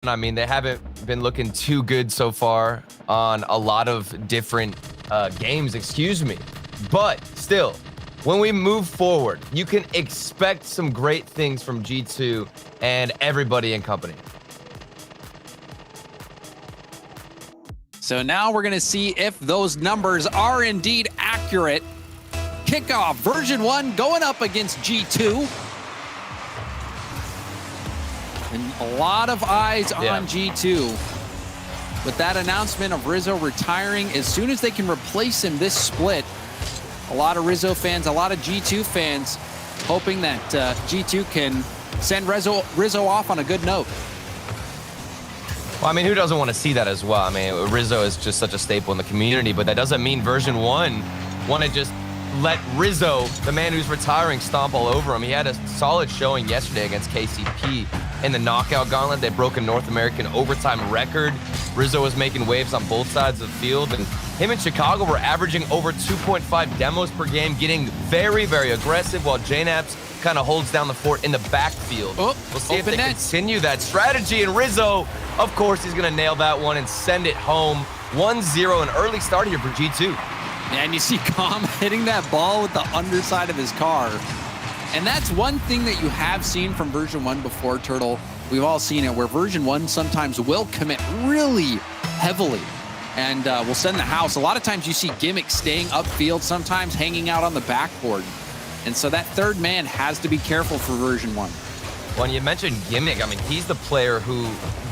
I mean, they haven't been looking too good so far on a lot of different games, excuse me. But still, when we move forward, you can expect some great things from G2 and everybody in company. So now we're going to see if those numbers are indeed accurate. Kickoff, version 1 going up against G2. And a lot of eyes on G2. With that announcement of Rizzo retiring, as soon as they can replace him this split, a lot of Rizzo fans, a lot of G2 fans hoping that G2 can send Rizzo off on a good note. Well, I mean, who doesn't want to see that as well? I mean, Rizzo is just such a staple in the community, but that doesn't mean version 1 want to just let Rizzo, the man who's retiring, stomp all over him. He had a solid showing yesterday against KCP in the knockout gauntlet. They broke a North American overtime record. Rizzo was making waves on both sides of the field, and him and Chicago were averaging over 2.5 demos per game, getting very, very aggressive, while JNAPS kind of holds down the fort in the backfield. We'll see if they continue that strategy, and Rizzo, of course, he's going to nail that one and send it home. 1-0, an early start here for G2. And you see Com hitting that ball with the underside of his car. And that's one thing that you have seen from version 1 before, Turtle. We've all seen it, where version 1 sometimes will commit really heavily and will send the house. A lot of times you see Gimmick staying upfield, sometimes hanging out on the backboard. And so that third man has to be careful for version 1. When you mentioned Gimmick, I mean, he's the player who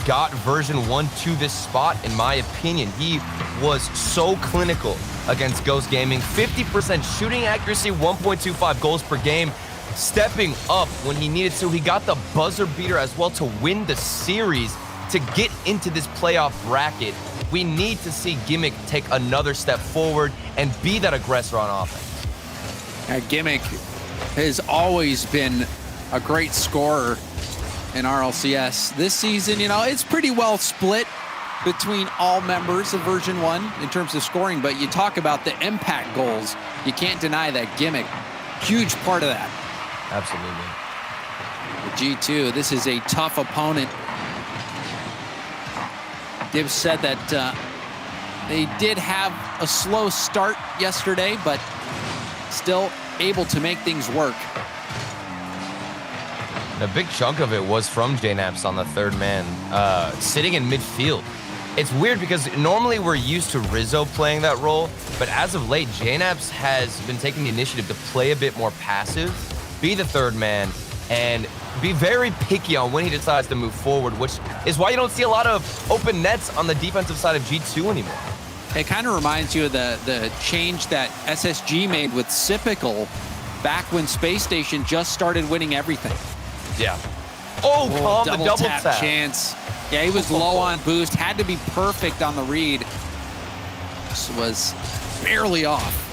got version 1 to this spot, in my opinion. He was so clinical against Ghost Gaming. 50% shooting accuracy, 1.25 goals per game. Stepping up when he needed to. He got the buzzer beater as well to win the series, to get into this playoff bracket. We need to see Gimmick take another step forward and be that aggressor on offense. Gimmick has always been a great scorer in RLCS. This season, you know, it's pretty well split between all members of version 1 in terms of scoring, but you talk about the impact goals. You can't deny that Gimmick, huge part of that. Absolutely. G2, this is a tough opponent. Gibbs said that they did have a slow start yesterday, but still able to make things work. A big chunk of it was from JNAPS on the third man, sitting in midfield. It's weird because normally we're used to Rizzo playing that role, but as of late, JNAPS has been taking the initiative to play a bit more passive, be the third man, and be very picky on when he decides to move forward, which is why you don't see a lot of open nets on the defensive side of G2 anymore. It kind of reminds you of the change that SSG made with Sipical back when Space Station just started winning everything. Yeah. Oh, Calm, the double tap chance. Yeah, he was low on boost, had to be perfect on the read. This was barely off.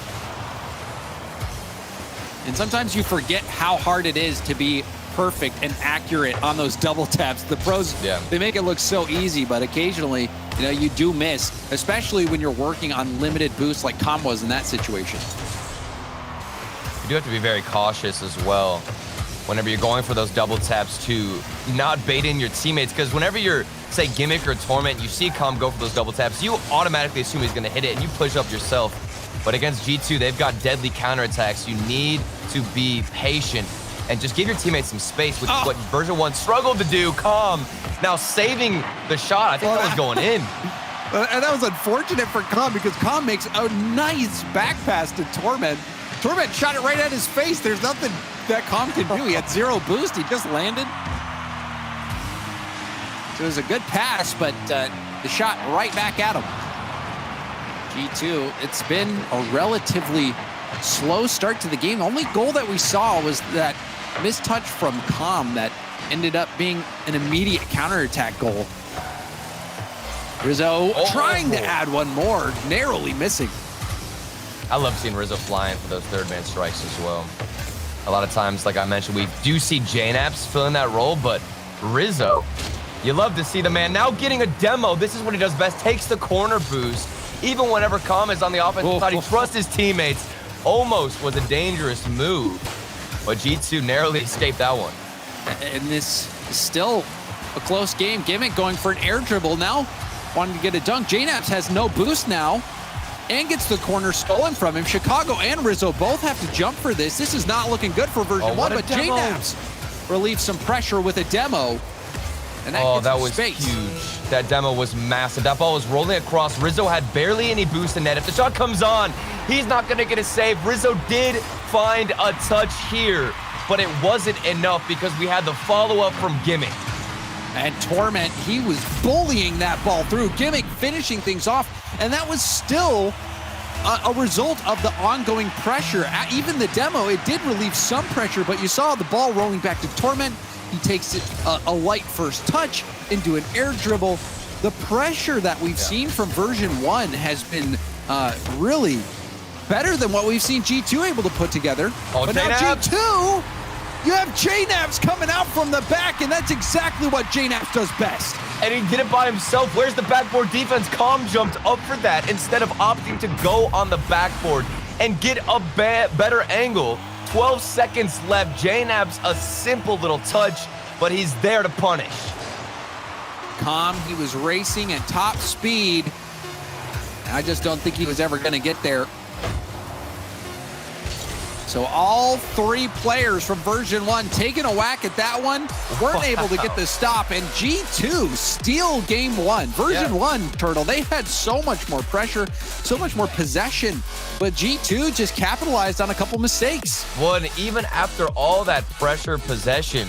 And sometimes you forget how hard it is to be perfect and accurate on those double taps. The pros, they make it look so easy, but occasionally, you know, you do miss, especially when you're working on limited boosts like Com was in that situation. You do have to be very cautious as well whenever you're going for those double taps to not bait in your teammates, because whenever you're, say, Gimmick or Torment, you see Com go for those double taps, you automatically assume he's going to hit it and you push up yourself. But against G2, they've got deadly counterattacks. You need to be patient and just give your teammates some space, which is what version 1 struggled to do. Com now saving the shot. I think that was going in. And that was unfortunate for Com, because Com makes a nice back pass to Torment. Torment shot it right at his face. There's nothing that Com can do. He had 0 boost. He just landed. So it was a good pass, but the shot right back at him. G2, it's been a relatively slow start to the game. The only goal that we saw was that mistouch from Com that ended up being an immediate counterattack goal. Rizzo trying to add one more, narrowly missing. I love seeing Rizzo flying for those third man strikes as well. A lot of times, like I mentioned, we do see JNAPS filling that role, but Rizzo, you love to see the man now getting a demo. This is what he does best, takes the corner boost. Even whenever Com is on the offensive side, he trusts his teammates. Almost was a dangerous move, but G2 narrowly escaped that one. And this still a close game. Gimmick going for an air dribble now, wanting to get a dunk. JNaps has no boost now and gets the corner stolen from him. Chicago and Rizzo both have to jump for this. This is not looking good for version 1, but JNaps relieves some pressure with a demo. And that was space. huge. That demo was massive. That ball was rolling across. Rizzo had barely any boost in net. If the shot comes on, he's not going to get a save. Rizzo did find a touch here, but it wasn't enough because we had the follow-up from Gimmick. And Torment, he was bullying that ball through. Gimmick finishing things off, and that was still a result of the ongoing pressure. Even the demo, it did relieve some pressure, but you saw the ball rolling back to Torment. He takes it a light first touch into an air dribble. The pressure that we've seen from version 1 has been really better than what we've seen G2 able to put together. But now G2, you have JNaps coming out from the back, and that's exactly what JNaps does best. And he did it by himself. Where's the backboard defense? Calm jumped up for that instead of opting to go on the backboard and get a better angle. 12 seconds left. JNaps, a simple little touch, but he's there to punish. Calm, he was racing at top speed. I just don't think he was ever going to get there. So all three players from version 1 taking a whack at that one, weren't able to get the stop, and G2 steal game 1. Version 1, Turtle, they had so much more pressure, so much more possession, but G2 just capitalized on a couple mistakes. Well, and even after all that pressure possession,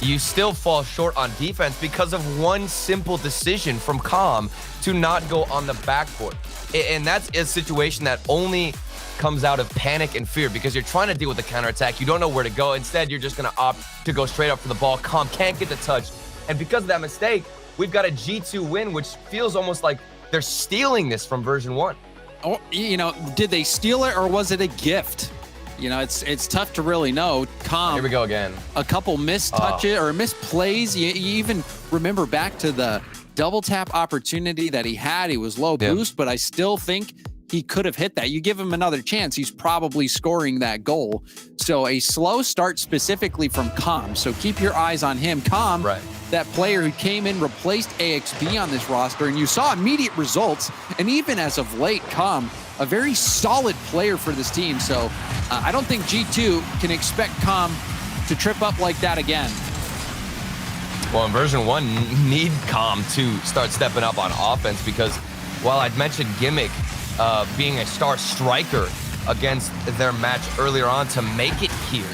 you still fall short on defense because of one simple decision from Calm to not go on the backboard. And that's a situation that only comes out of panic and fear because you're trying to deal with the counterattack. You don't know where to go. Instead, you're just going to opt to go straight up for the ball. Calm can't get the touch. And because of that mistake, we've got a G2 win, which feels almost like they're stealing this from version 1. Oh, you know, did they steal it or was it a gift? You know, it's tough to really know. Calm. Here we go again. A couple missed touches or missed plays. You even remember back to the double tap opportunity that he had. He was low boost, but I still think he could have hit that. You give him another chance, he's probably scoring that goal. So a slow start specifically from Calm. So keep your eyes on him. Calm, that player who came in, replaced AXB on this roster, and you saw immediate results. And even as of late, Calm, a very solid player for this team. So I don't think G2 can expect Calm to trip up like that again. Well, in version 1, need Calm to start stepping up on offense because while I'd mentioned Gimmick being a star striker against their match earlier on to make it here,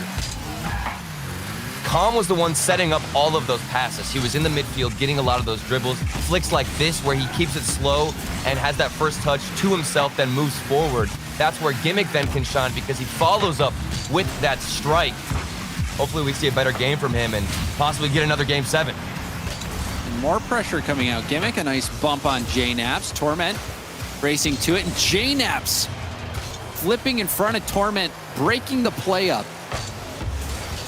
Calm was the one setting up all of those passes. He was in the midfield getting a lot of those dribbles, flicks like this where he keeps it slow and has that first touch to himself, then moves forward. That's where Gimmick then can shine because he follows up with that strike. Hopefully we see a better game from him and possibly get another game 7. And more pressure coming out. Gimmick, a nice bump on JNaps. Torment racing to it, and JNaps flipping in front of Torment, breaking the play up.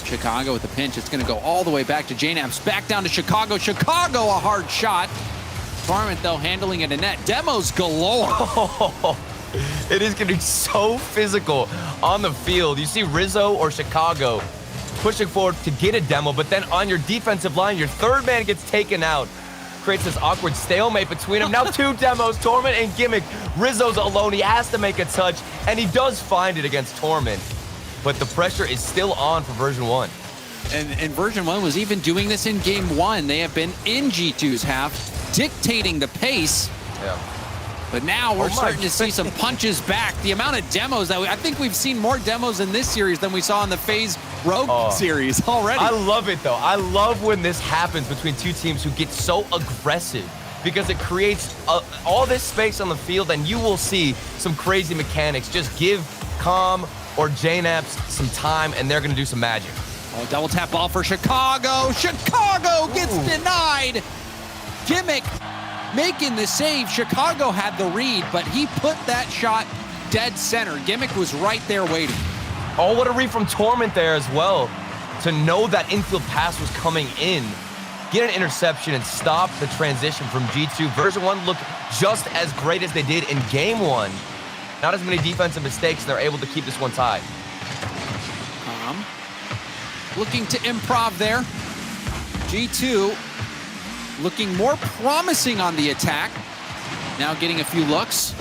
Chicago with the pinch. It's going to go all the way back to JNaps. Back down to Chicago. Chicago, a hard shot. Torment, though, handling it in net. Demos galore. It is getting so physical on the field. You see Rizzo or Chicago pushing forward to get a demo, but then on your defensive line, your third man gets taken out. Creates this awkward stalemate between them. Now 2 demos, Torment and Gimmick. Rizzo's alone. He has to make a touch, and he does find it against Torment. But the pressure is still on for version 1. And version 1 was even doing this in game 1. They have been in G2's half, dictating the pace. Yeah. But now we're starting to see some punches back. The amount of demos that I think we've seen more demos in this series than we saw in the FaZe Rogue series already. I love it, though. I love when this happens between two teams who get so aggressive because it creates all this space on the field, and you will see some crazy mechanics. Just give Calm or JNaps some time, and they're going to do some magic. Oh, double tap ball for Chicago. Chicago gets denied. Gimmick making the save. Chicago had the read, but he put that shot dead center. Gimmick was right there waiting. Oh, what a read from Torment there as well. To know that infield pass was coming in, get an interception and stop the transition from G2. Version 1 looked just as great as they did in game 1. Not as many defensive mistakes, and they're able to keep this one tied. Looking to improv there. G2 looking more promising on the attack. Now getting a few looks.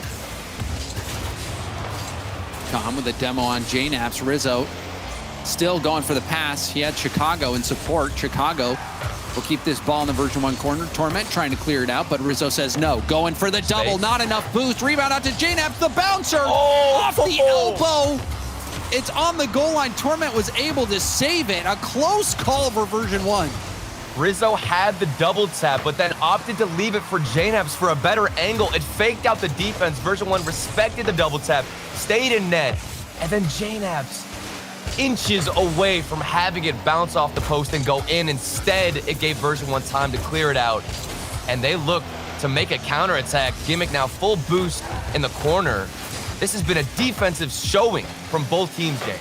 Calm with a demo on JNaps. Rizzo still going for the pass. He had Chicago in support. Chicago will keep this ball in the version 1 corner. Torment trying to clear it out, but Rizzo says no. Going for the double, not enough boost. Rebound out to JNaps, the bouncer off the elbow. It's on the goal line. Torment was able to save it. A close call for version 1. Rizzo had the double tap, but then opted to leave it for JNaps for a better angle. It faked out the defense. Version 1 respected the double tap, stayed in net, and then JNaps inches away from having it bounce off the post and go in. Instead, it gave Version 1 time to clear it out, and they look to make a counterattack. Gimmick now full boost in the corner. This has been a defensive showing from both teams, James.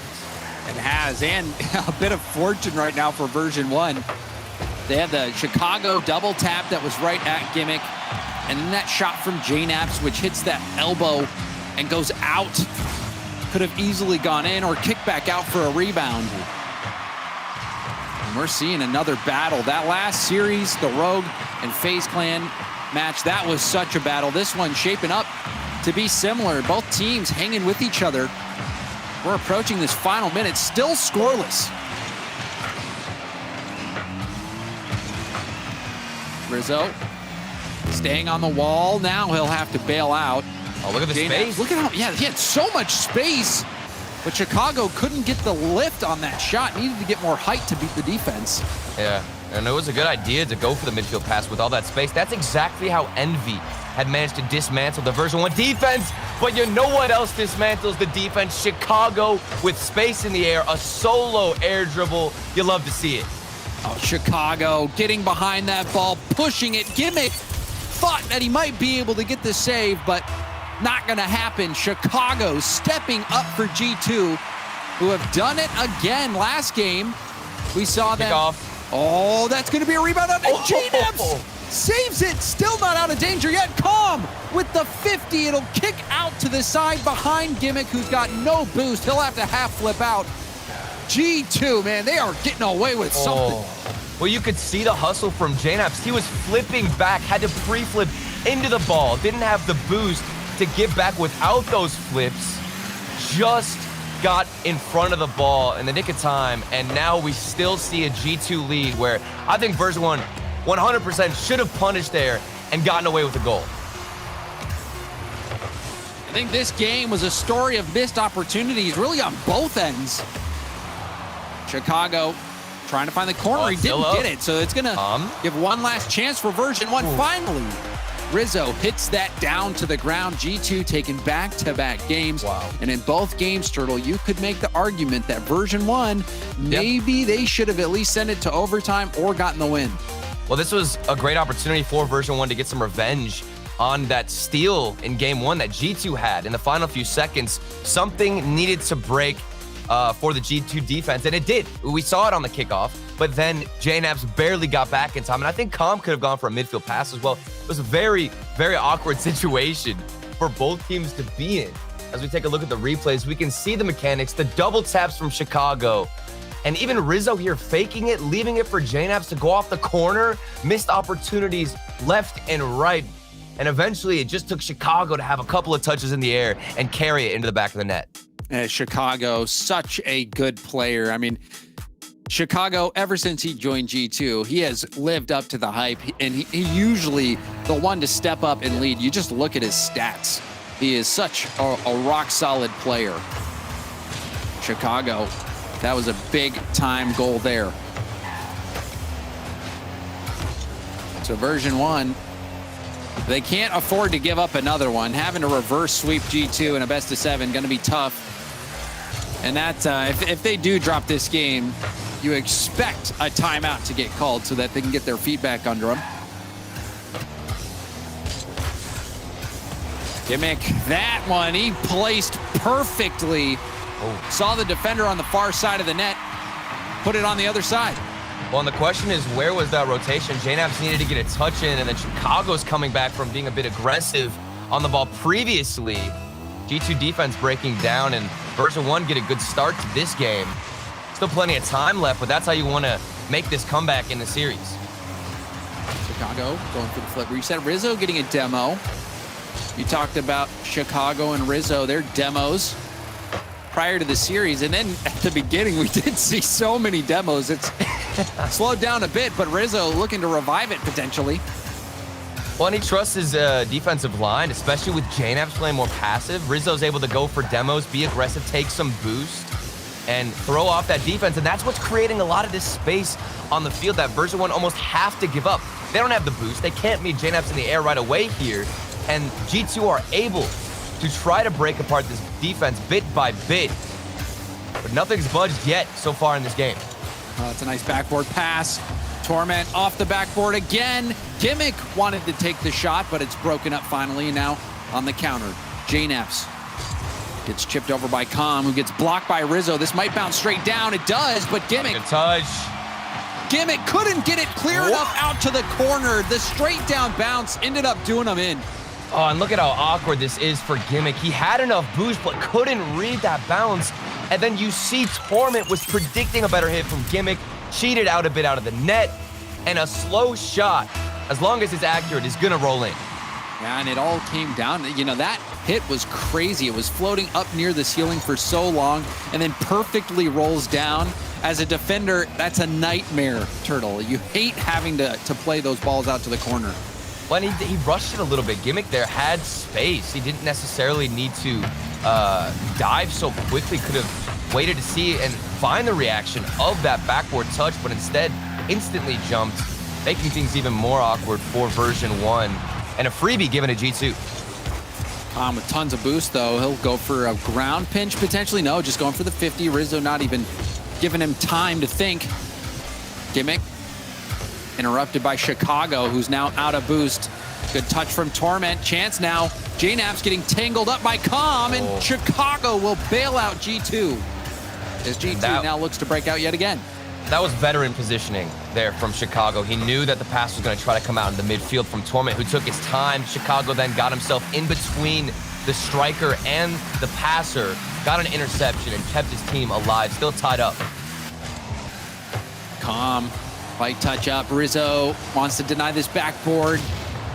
It has, and a bit of fortune right now for Version 1. They had the Chicago double tap that was right at Gimmick, and then that shot from JNaps, which hits that elbow and goes out. Could have easily gone in or kicked back out for a rebound. And we're seeing another battle. That last series, the Rogue and FaZe Clan match, that was such a battle. This one shaping up to be similar. Both teams hanging with each other. We're approaching this final minute, still scoreless. Rizzo staying on the wall. Now he'll have to bail out. Oh, look at the space. Look at how, yeah, he had so much space, but Chicago couldn't get the lift on that shot. Needed to get more height to beat the defense. Yeah, and it was a good idea to go for the midfield pass with all that space. That's exactly how Envy had managed to dismantle the Version 1 defense. But you know what else dismantles the defense? Chicago with space in the air, a solo air dribble. You love to see it. Oh, Chicago getting behind that ball, pushing it. Gimmick thought that he might be able to get the save, but not gonna happen. Chicago stepping up for G2, who have done it again. Last game, we saw them. Kickoff. Oh, that's gonna be a rebound on JNaps. Saves it, still not out of danger yet. Calm with the 50. It'll kick out to the side behind Gimmick, who's got no boost. He'll have to half flip out. G2, man, they are getting away with something. Well, you could see the hustle from JNaps. He was flipping back, had to pre-flip into the ball, didn't have the boost to get back without those flips. Just got in front of the ball in the nick of time, and now we still see a G2 lead where I think Version 1 100% should have punished there and gotten away with the goal. I think this game was a story of missed opportunities, really on both ends. Chicago trying to find the corner. He didn't get it, so it's going to give one last chance for Version 1. Finally, Rizzo hits that down to the ground. G2 taking back-to-back games. Wow. And in both games, Turtle, you could make the argument that Version 1, maybe they should have at least sent it to overtime or gotten the win. Well, this was a great opportunity for Version 1 to get some revenge on that steal in Game 1 that G2 had in the final few seconds. Something needed to break for the G2 defense, and it did. We saw it on the kickoff, but then JNaps barely got back in time, and I think Calm could have gone for a midfield pass as well. It was a very, very awkward situation for both teams to be in. As we take a look at the replays, we can see the mechanics, the double taps from Chicago, and even Rizzo here faking it, leaving it for JNaps to go off the corner, missed opportunities left and right, and eventually it just took Chicago to have a couple of touches in the air and carry it into the back of the net. Chicago, such a good player. I mean, Chicago, ever since he joined G2, he has lived up to the hype, and he usually the one to step up and lead. You just look at his stats. He is such a rock-solid player. Chicago, that was a big-time goal there. So Version 1, they can't afford to give up another one. Having to reverse sweep G2 in a best-of-7 going to be tough. And that, if they do drop this game, you expect a timeout to get called so that they can get their feet back under them. Gimmick, that one, he placed perfectly. Saw the defender on the far side of the net, put it on the other side. Well, and the question is, where was that rotation? JNaps needed to get a touch in, and then Chicago's coming back from being a bit aggressive on the ball previously. G2 defense breaking down, and Version 1 get a good start to this game. Still plenty of time left, but that's how you want to make this comeback in the series. Chicago going for the flip reset. Rizzo getting a demo. You talked about Chicago and Rizzo, their demos prior to the series. And then at the beginning, we did see so many demos. It's slowed down a bit, but Rizzo looking to revive it potentially. Well, and he trusts his defensive line, especially with JNAPS playing more passive. Rizzo's able to go for demos, be aggressive, take some boost, and throw off that defense. And that's what's creating a lot of this space on the field that Version1 almost have to give up. They don't have the boost. They can't meet JNAPS in the air right away here. And G2 are able to try to break apart this defense bit by bit. But nothing's budged yet so far in this game. It's a nice backboard pass. Torment off the backboard again. Gimmick wanted to take the shot, but it's broken up finally. And now on the counter, JNAPS gets chipped over by Com, who gets blocked by Rizzo. This might bounce straight down. It does, but Gimmick. Good touch. Gimmick couldn't get it clear enough out to the corner. The straight down bounce ended up doing him in. Oh, and look at how awkward this is for Gimmick. He had enough boost, but couldn't read that bounce. And then you see Torment was predicting a better hit from Gimmick, cheated out a bit out of the net, and a slow shot, as long as it's accurate, is gonna roll in. Yeah, and it all came down. You know, that hit was crazy. It was floating up near the ceiling for so long, and then perfectly rolls down. As a defender, that's a nightmare, Turtle. You hate having to play those balls out to the corner. When he rushed it a little bit, Gimmick there had space. He didn't necessarily need to dive so quickly. Could have waited to see and find the reaction of that backboard touch, but instead instantly jumped, making things even more awkward for Version1. And a freebie given to G2. Com with tons of boost, though. He'll go for a ground pinch potentially. No, just going for the 50. Rizzo not even giving him time to think. Gimmick interrupted by Chicago, who's now out of boost. Good touch from Torment. Chance now. JNAPS getting tangled up by Com, and Chicago will bail out G2. As G2 now looks to break out yet again. That was veteran positioning there from Chicago. He knew that the pass was going to try to come out in the midfield from Torment, who took his time. Chicago then got himself in between the striker and the passer, got an interception, and kept his team alive, still tied up. Com, light touch up. Rizzo wants to deny this backboard.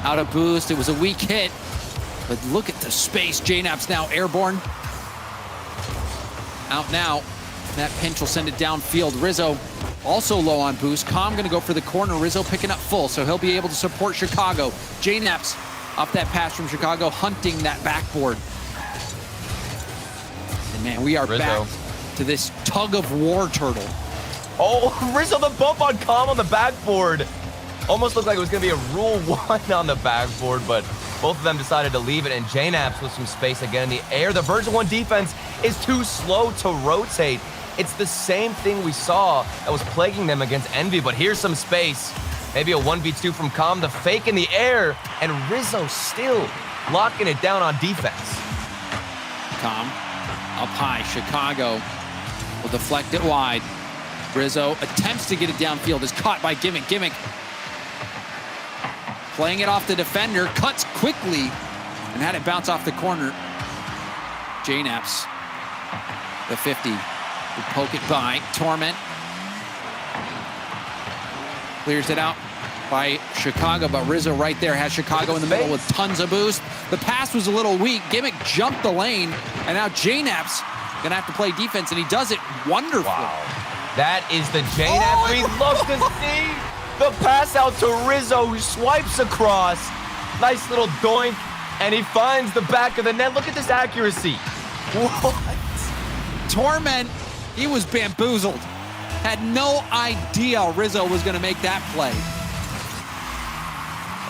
Out of boost. It was a weak hit. But look at the space. JNAPS now airborne. Out now. That pinch will send it downfield. Rizzo also low on boost. Com going to go for the corner. Rizzo picking up full, so he'll be able to support Chicago. JNAPS off that pass from Chicago, hunting that backboard. And man, we are back to this tug of war, Turtle. Oh, Rizzo the bump on Com on the backboard. Almost looked like it was going to be a Rule 1 on the backboard, but both of them decided to leave it, and JNAPS with some space again in the air. The Version1 defense is too slow to rotate. It's the same thing we saw that was plaguing them against Envy, but here's some space. Maybe a 1v2 from Com, the fake in the air, and Rizzo still locking it down on defense. Com up high. Chicago will deflect it wide. Rizzo attempts to get it downfield, is caught by Gimmick. Gimmick playing it off the defender, cuts quickly, and had it bounce off the corner. JNAPS, the 50, will poke it by Torment. Clears it out by Chicago, but Rizzo right there has Chicago in the middle with tons of boost. The pass was a little weak. Gimmick jumped the lane, and now JNAPS gonna have to play defense, and he does it wonderfully. Wow. That is the JNAPS we love to see. The pass out to Rizzo, who swipes across. Nice little doink, and he finds the back of the net. Look at this accuracy. What? Torment, he was bamboozled. Had no idea Rizzo was going to make that play.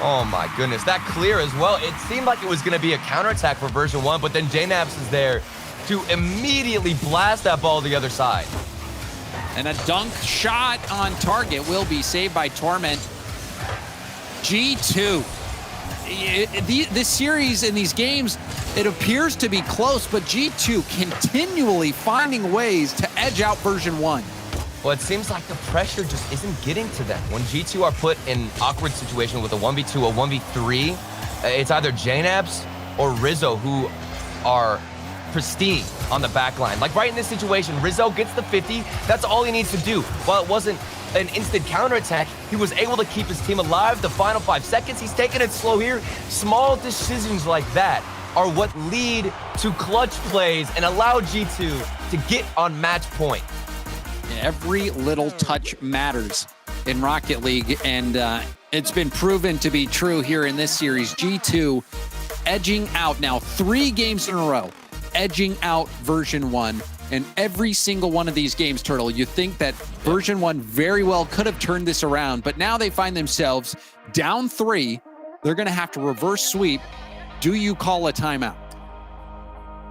Oh my goodness, that clear as well. It seemed like it was going to be a counterattack for Version1, but then JNAPS is there to immediately blast that ball to the other side. And a dunk shot on target will be saved by Torment. G2. This series and these games, it appears to be close, but G2 continually finding ways to edge out Version1. Well, it seems like the pressure just isn't getting to them. When G2 are put in an awkward situation with a 1v2, a 1v3, it's either JNAPS or Rizzo who are pristine on the back line. Like right in this situation, Rizzo gets the 50. That's all he needs to do. While it wasn't an instant counterattack, he was able to keep his team alive the final 5 seconds. He's taking it slow here. Small decisions like that are what lead to clutch plays and allow G2 to get on match point. Every little touch matters in Rocket League, and it's been proven to be true here in this series. G2 edging out now 3 games in a row, edging out Version 1. And every single one of these games, Turtle, you think that Version 1 very well could have turned this around, but now they find themselves down 3. They're going to have to reverse sweep. Do you call a timeout?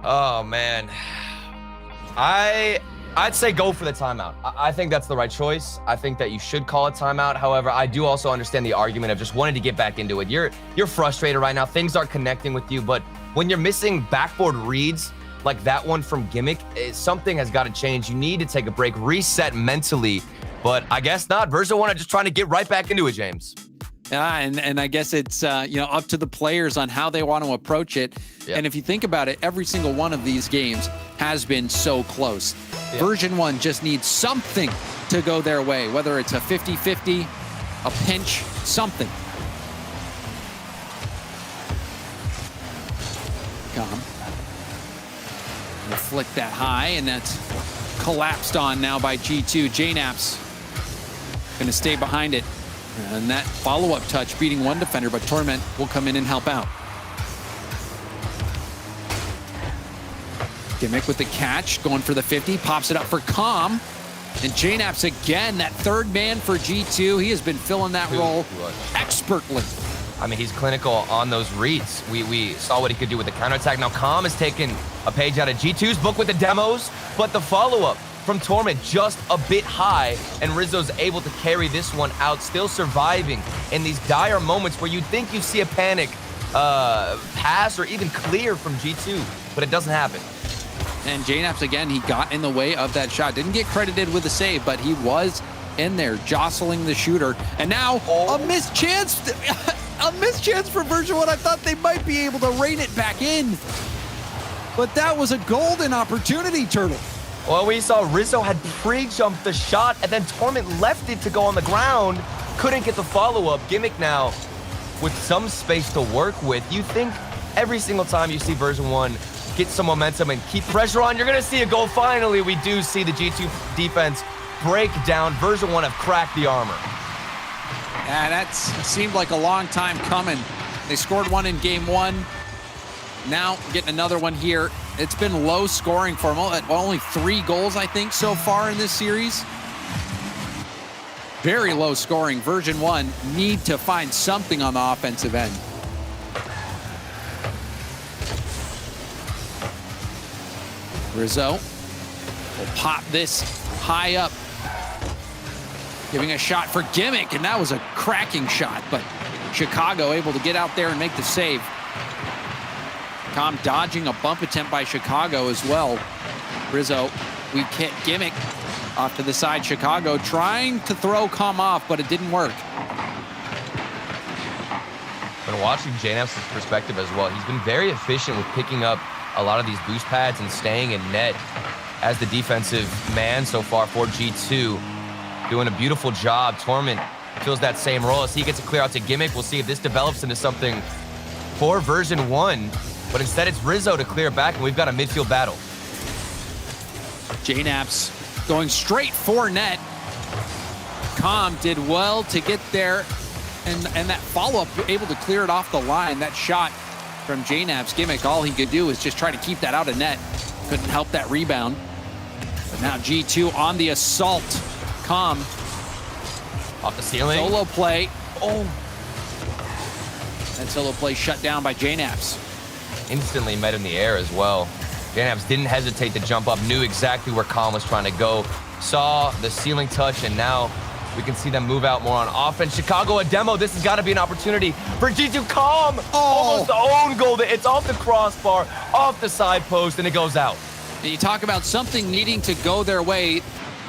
Oh, man. I'd say go for the timeout. I think that's the right choice. I think that you should call a timeout. However, I do also understand the argument of just wanting to get back into it. You're frustrated right now. Things aren't connecting with you, but when you're missing backboard reads like that one from Gimmick, something has got to change. You need to take a break, reset mentally, but I guess not. Version 1 are just trying to get right back into it, James. And I guess it's up to the players on how they want to approach it. Yep. And if you think about it, every single one of these games has been so close. Yep. Version 1 just needs something to go their way, whether it's a 50-50, a pinch, something. Come. We'll flick that high, and that's collapsed on now by G2. JKnaps gonna stay behind it. And that follow-up touch beating one defender, but Torment will come in and help out. Gimmick with the catch, going for the 50, pops it up for Calm. And JKnaps again, that third man for G2. He has been filling that role expertly. I mean, he's clinical on those reads. We saw what he could do with the counterattack. Now, Calm has taken a page out of G2's book with the demos, but the follow-up from Torment just a bit high, and Rizzo's able to carry this one out, still surviving in these dire moments where you'd think you see a panic pass or even clear from G2, but it doesn't happen. And JKnaps, again, he got in the way of that shot. Didn't get credited with the save, but he was in there jostling the shooter. And now a missed chance. A missed chance for Version 1. I thought they might be able to rein it back in. But that was a golden opportunity, Turtle. Well, we saw Rizzo had pre-jumped the shot, and then Torment left it to go on the ground. Couldn't get the follow-up. Gimmick now with some space to work with. You think every single time you see Version 1 get some momentum and keep pressure on, you're going to see a goal. Finally, we do see the G2 defense break down. Version 1 have cracked the armor. Yeah, that seemed like a long time coming. They scored one in game 1. Now getting another one here. It's been low scoring for them. Only 3 goals, I think, so far in this series. Very low scoring. Version 1 need to find something on the offensive end. Rizzo will pop this high up. Giving a shot for Gimmick, and that was a cracking shot, but Chicago able to get out there and make the save. Calm dodging a bump attempt by Chicago as well. Rizzo, we hit Gimmick off to the side. Chicago trying to throw Calm off, but it didn't work. Been watching JKnaps' perspective as well. He's been very efficient with picking up a lot of these boost pads and staying in net as the defensive man so far for G2. Doing a beautiful job. Torment fills that same role as he gets a clear out to Gimmick. We'll see if this develops into something for Version 1. But instead, it's Rizzo to clear back, and we've got a midfield battle. JKnaps going straight for net. Calm did well to get there, and that follow-up, able to clear it off the line. That shot from JKnaps. Gimmick, all he could do was just try to keep that out of net. Couldn't help that rebound. But now G2 on the assault. Calm. Off the ceiling. Solo play. Oh. That solo play shut down by JKnaps. Instantly met in the air as well. JKnaps didn't hesitate to jump up, knew exactly where Calm was trying to go, saw the ceiling touch, and now we can see them move out more on offense. Chicago, a demo. This has got to be an opportunity for G2. Calm. Almost the own goal. It's off the crossbar, off the side post, and it goes out. And you talk about something needing to go their way.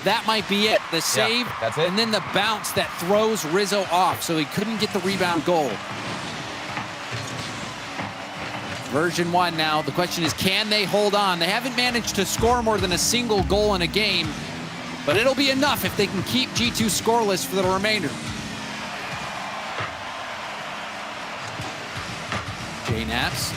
That might be it. The save, yeah, that's it. And then the bounce that throws Rizzo off, so he couldn't get the rebound goal. Version 1 now. The question is, can they hold on? They haven't managed to score more than a single goal in a game, but it'll be enough if they can keep G2 scoreless for the remainder. J-Naps,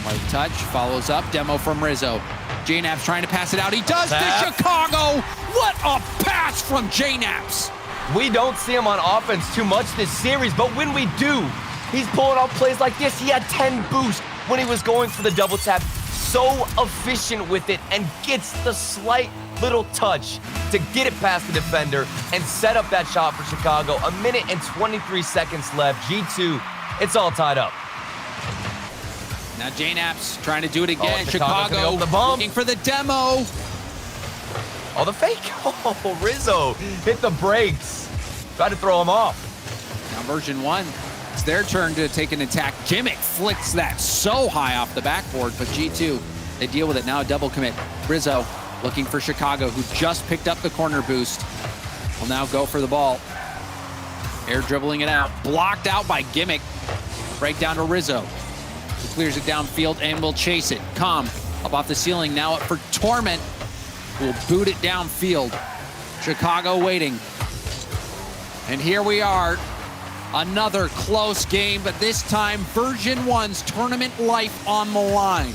light touch, follows up, demo from Rizzo. J-Naps trying to pass it out. He does to Chicago. What a pass from J-Naps. We don't see him on offense too much this series, but when we do, he's pulling off plays like this. He had 10 boosts when he was going for the double tap. So efficient with it and gets the slight little touch to get it past the defender and set up that shot for Chicago. 1 minute and 23 seconds left. G2, it's all tied up. Now J-Naps trying to do it again. Chicago looking for the demo. Oh, the fake. Oh, Rizzo hit the brakes. Tried to throw him off. Now Version1, it's their turn to take an attack. Gimmick flicks that so high off the backboard, but G2, they deal with it. Now a double commit. Rizzo looking for Chicago, who just picked up the corner boost. Will now go for the ball. Air dribbling it out. Blocked out by Gimmick. Break down to Rizzo, who clears it downfield and will chase it. Calm up off the ceiling, now up for Torment, who will boot it downfield. Chicago waiting. And here we are. Another close game, but this time Version1's tournament life on the line.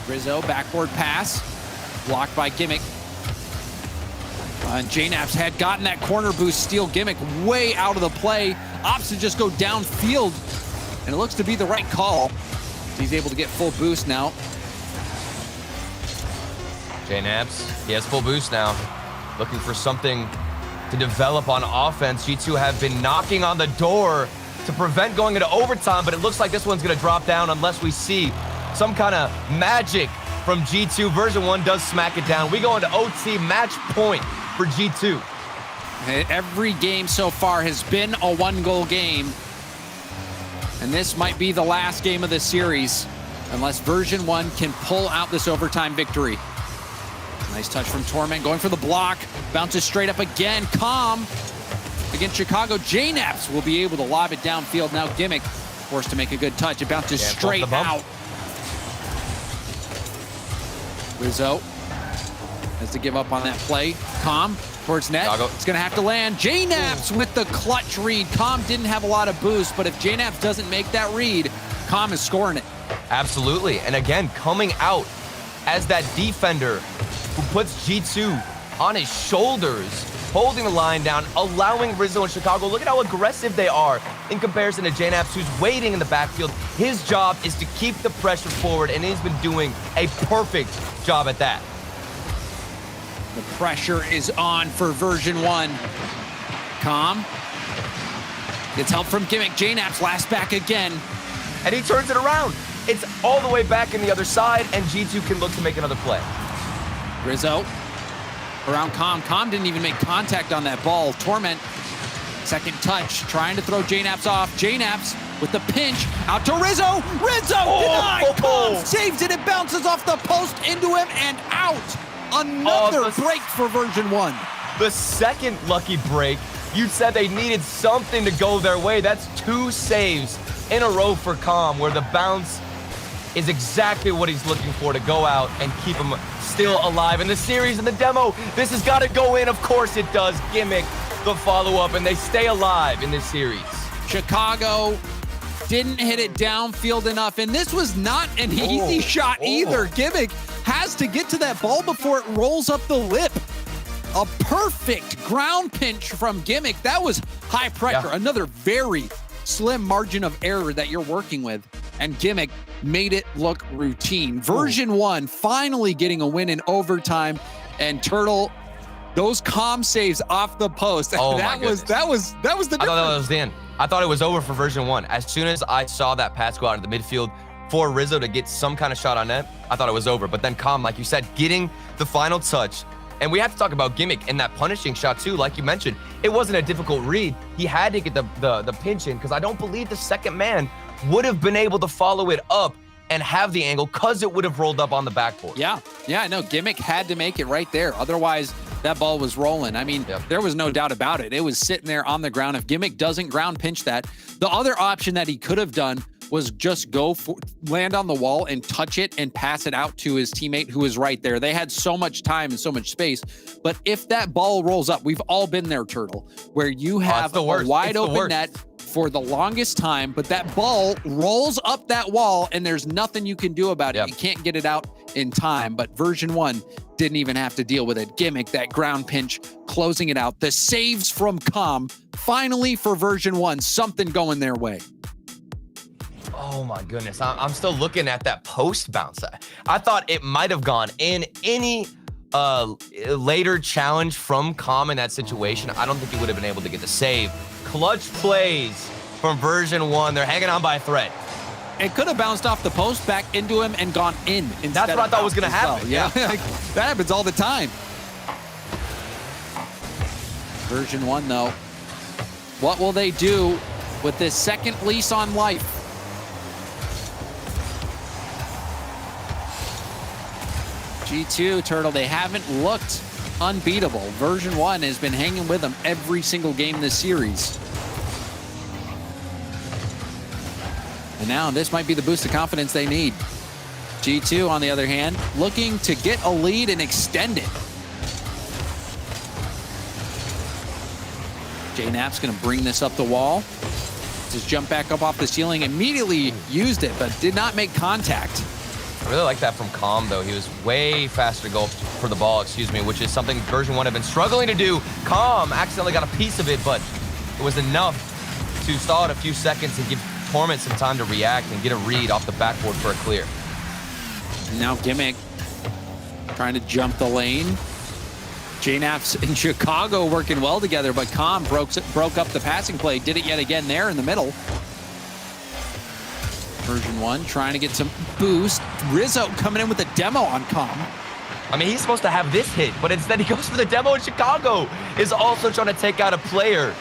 Rizzo, backboard pass, blocked by Gimmick. And J-Naps had gotten that corner boost, steal Gimmick way out of the play. Opts to just go downfield, and it looks to be the right call. He's able to get full boost now. J-Naps, he has full boost now. Looking for something to develop on offense. G2 have been knocking on the door to prevent going into overtime, but it looks like this one's gonna drop down unless we see some kind of magic from G2. Version1 does smack it down. We go into OT, match point for G2. Every game so far has been a one-goal game, and this might be the last game of the series unless Version1 can pull out this overtime victory. Nice touch from Torment, going for the block, bounces straight up again. Calm against Chicago. J-Naps will be able to lob it downfield. Now Gimmick forced to make a good touch. It bounces straight out. Rizzo has to give up on that play. Calm towards net. Chicago. It's going to have to land. J-Naps with the clutch read. Calm didn't have a lot of boost, but if J-Naps doesn't make that read, Calm is scoring it. Absolutely. And again, coming out as that defender who puts G2 on his shoulders, holding the line down, allowing Rizzo and Chicago. Look at how aggressive they are in comparison to J-Naps, who's waiting in the backfield. His job is to keep the pressure forward, and he's been doing a perfect job at that. The pressure is on for Version1. Calm gets help from Gimmick. J-Naps last back again. And he turns it around. It's all the way back in the other side, and G2 can look to make another play. Rizzo around Calm. Calm didn't even make contact on that ball. Torment, second touch, trying to throw J-Naps off. J-Naps with the pinch, out to Rizzo. Rizzo denied. Calm saves it. It bounces off the post into him and out. Another break for Version1. The second lucky break. You said they needed something to go their way. That's 2 saves in a row for Calm, where the bounce is exactly what he's looking for to go out and keep him still alive in the series. In the demo, this has got to go in. Of course it does. Gimmick, the follow-up, and they stay alive in this series. Chicago didn't hit it downfield enough, and this was not an easy shot either. Gimmick has to get to that ball before it rolls up the lip. A perfect ground pinch from Gimmick. That was high pressure. Yeah. Another very slim margin of error that you're working with, and Gimmick made it look routine. Version1 finally getting a win in overtime, and Turtle, those Calm saves off the post. Oh, that was the difference. I thought that was the end. I thought it was over for Version1. As soon as I saw that pass go out into the midfield for Rizzo to get some kind of shot on net, I thought it was over. But then Calm, like you said, getting the final touch. And we have to talk about Gimmick and that punishing shot too. Like you mentioned, it wasn't a difficult read. He had to get the pinch in, because I don't believe the second man would have been able to follow it up and have the angle, because it would have rolled up on the backboard. Yeah, no, Gimmick had to make it right there. Otherwise, that ball was rolling. I mean, there was no doubt about it. It was sitting there on the ground. If Gimmick doesn't ground pinch that, the other option that he could have done was just land on the wall and touch it and pass it out to his teammate who was right there. They had so much time and so much space. But if that ball rolls up, we've all been there, Turtle, where you have a wide open net for the longest time, but that ball rolls up that wall and there's nothing you can do about it. You can't get it out in time, but version 1 didn't even have to deal with it. Gimmick, that ground pinch, closing it out. The saves from Com, finally for version 1, something going their way. Oh my goodness, I'm still looking at that post bounce. I thought it might have gone in. Any later challenge from Com in that situation, I don't think he would have been able to get the save. Clutch plays from version 1. They're hanging on by a thread. It could have bounced off the post back into him and gone in. That's what I thought was going to happen. Well. Yeah, that happens all the time. Version 1, though. What will they do with this second lease on life? G2, Turtle, they haven't looked unbeatable. Version 1 has been hanging with them every single game this series. And now this might be the boost of confidence they need. G2, on the other hand, looking to get a lead and extend it. JKnapp's going to bring this up the wall. Just jump back up off the ceiling, immediately used it, but did not make contact. I really like that from Com, though. He was way faster to go for the ball, which is something version 1 had been struggling to do. Com accidentally got a piece of it, but it was enough to stall it a few seconds and give Torment some time to react and get a read off the backboard for a clear. Now Gimmick trying to jump the lane. JKnapp's in Chicago working well together, but Com broke up the passing play. Did it yet again there in the middle. Version 1 trying to get some boost. Rizzo coming in with a demo on Com. I mean, he's supposed to have this hit, but instead he goes for the demo in Chicago. Is also trying to take out a player.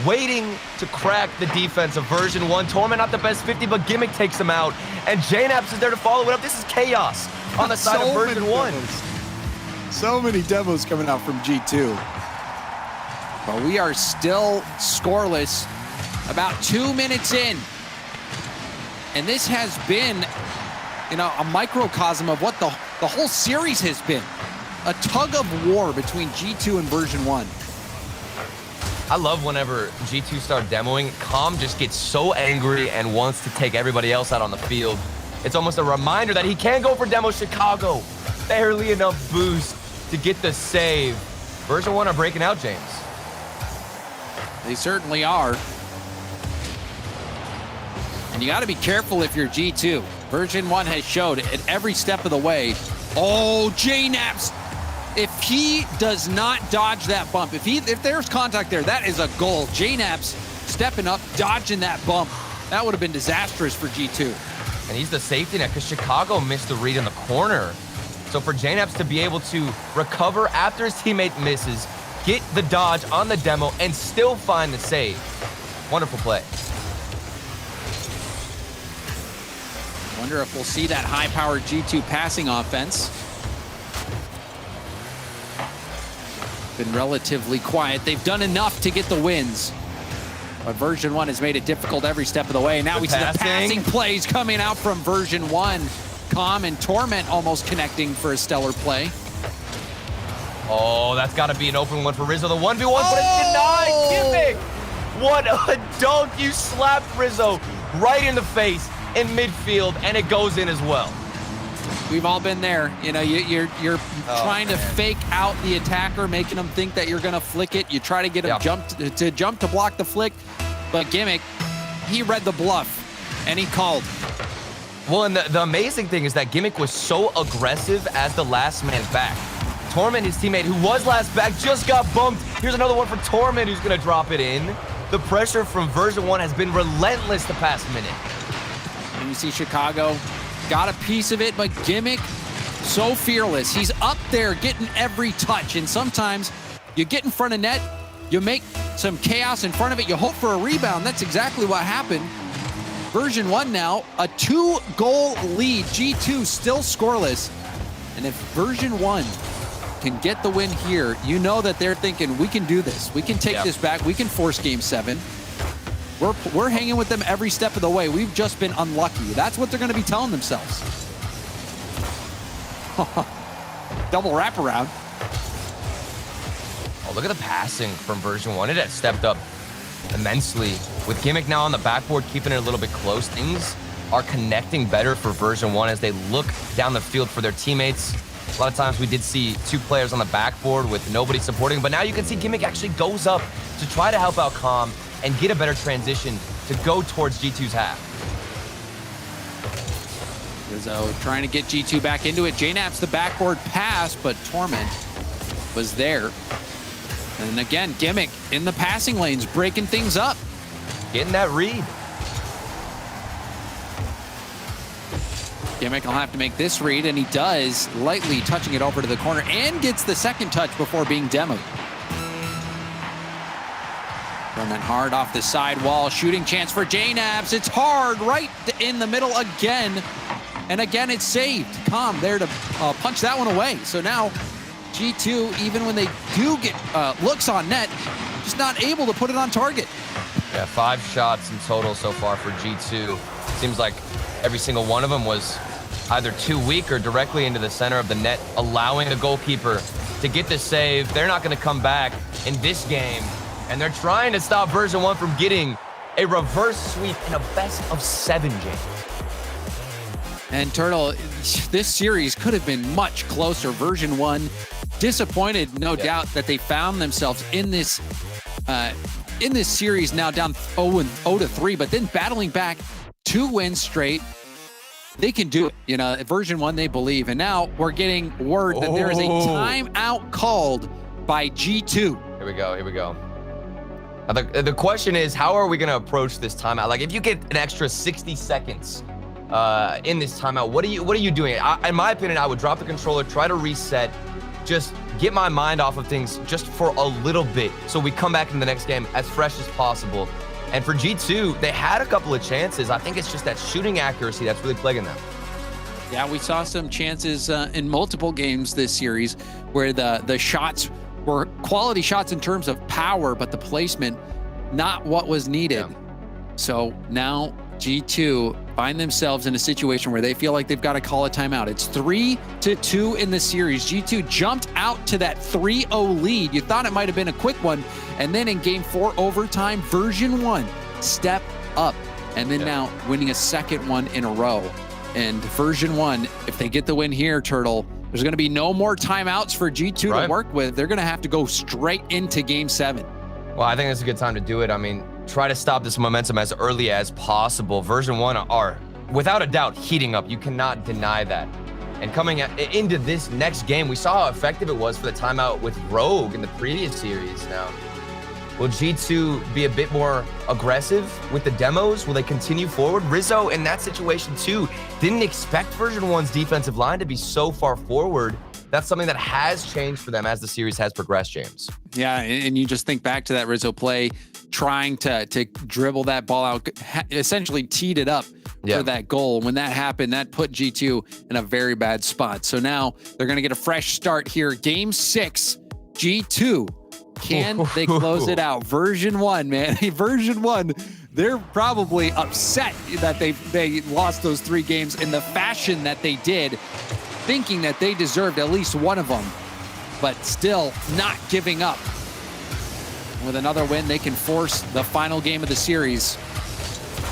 Waiting to crack the defense of version 1. Torment not the best 50, but Gimmick takes him out. And JKnapp's is there to follow it up. This is chaos on the side of version 1. So many demos coming out from G2. But we are still scoreless. About 2 minutes in. And this has been, a microcosm of what the whole series has been. A tug of war between G2 and version 1. I love whenever G2 start demoing, Com just gets so angry and wants to take everybody else out on the field. It's almost a reminder that he can go for demo Chicago. Barely enough boost to get the save. Version 1 are breaking out, James. They certainly are. And you got to be careful if you're G2. Version 1 has showed at every step of the way. Oh, JKnapp's. If he does not dodge that bump, if there's contact there, that is a goal. JKnapp's stepping up, dodging that bump. That would have been disastrous for G2. And he's the safety net because Chicago missed the read in the corner. So for JKnapp's to be able to recover after his teammate misses, get the dodge on the demo, and still find the save. Wonderful play. Wonder if we'll see that high-powered G2 passing offense. Been relatively quiet. They've done enough to get the wins. But version 1 has made it difficult every step of the way. Now we see the passing plays coming out from version 1. Com and Torment almost connecting for a stellar play. Oh, that's got to be an open one for Rizzo. The 1v1, but it's denied. Gimmick! What a dunk. You slapped Rizzo right in the face in midfield, and it goes in as well. We've all been there. You're trying to fake out the attacker, making them think that you're going to flick it. You try to get him jump to block the flick, but Gimmick, he read the bluff, and he called. Well, and the amazing thing is that Gimmick was so aggressive as the last man back. Torment, his teammate, who was last back, just got bumped. Here's another one for Torment, who's going to drop it in. The pressure from version 1 has been relentless the past minute. And you see Chicago got a piece of it, but Gimmick, so fearless. He's up there getting every touch, and sometimes you get in front of net, you make some chaos in front of it, you hope for a rebound. That's exactly what happened. Version 1 now, a 2-goal lead. G2 still scoreless. And if version 1 can get the win here, you know that they're thinking, we can do this. We can take this back. We can force game 7. We're hanging with them every step of the way. We've just been unlucky. That's what they're going to be telling themselves. Double wraparound. Oh, look at the passing from version 1. It has stepped up immensely. With Gimmick now on the backboard, keeping it a little bit close, things are connecting better for version 1 as they look down the field for their teammates. A lot of times we did see 2 players on the backboard with nobody supporting, but now you can see Gimmick actually goes up to try to help out Calm and get a better transition to go towards G2's half. Rizzo trying to get G2 back into it. JNap's the backboard pass, but Torment was there. And again, Gimmick in the passing lanes, breaking things up. Getting that read. Gimmick will have to make this read, and he does, lightly touching it over to the corner, and gets the second touch before being demoed. Torment hard off the sidewall, shooting chance for JNaps. It's hard, right in the middle again. And again, it's saved. Calm there to punch that one away. So now G2, even when they do get looks on net, just not able to put it on target. Yeah, 5 shots in total so far for G2. Seems like every single one of them was either too weak or directly into the center of the net, allowing the goalkeeper to get the save. They're not going to come back in this game, and they're trying to stop version 1 from getting a reverse sweep in a best-of-7 game. And Turtle, this series could have been much closer. Version 1 disappointed, no doubt, that they found themselves in this series now down 0-3, but then battling back 2 wins straight. They can do it. You know, version 1, they believe. And now we're getting word that there is a timeout called by G2. Here we go. Here we go. Now the question is, how are we going to approach this timeout? Like, if you get an extra 60 seconds in this timeout, what are you doing? In my opinion, I would drop the controller, try to reset, just get my mind off of things just for a little bit, so we come back in the next game as fresh as possible. And for G2, they had a couple of chances. I think it's just that shooting accuracy that's really plaguing them. Yeah, we saw some chances in multiple games this series where the shots were quality shots in terms of power, but the placement not what was needed. Yeah. So now G2 find themselves in a situation where they feel like they've got to call a timeout. It's 3-2 in the series. G2 jumped out to that 3-0 lead. You thought it might have been a quick one. And then in game 4 overtime, version 1 step up. And then now winning a second one in a row. And version 1, if they get the win here, Turtle, there's going to be no more timeouts for G2 to work with. They're going to have to go straight into game 7. Well, I think it's a good time to do it. I mean, try to stop this momentum as early as possible. Version 1 are, without a doubt, heating up. You cannot deny that. And coming into this next game, we saw how effective it was for the timeout with Rogue in the previous series. Now, will G2 be a bit more aggressive with the demos? Will they continue forward? Rizzo, in that situation too, didn't expect version 1's defensive line to be so far forward. That's something that has changed for them as the series has progressed, James. Yeah, and you just think back to that Rizzo play, trying to dribble that ball out, essentially teed it up for that goal. When that happened, that put G2 in a very bad spot. So now they're going to get a fresh start here. Game 6, G2. Can they close it out? Version 1, man. Version 1, they're probably upset that they lost those 3 games in the fashion that they did, thinking that they deserved at least one of them, but still not giving up. With another win, they can force the final game of the series.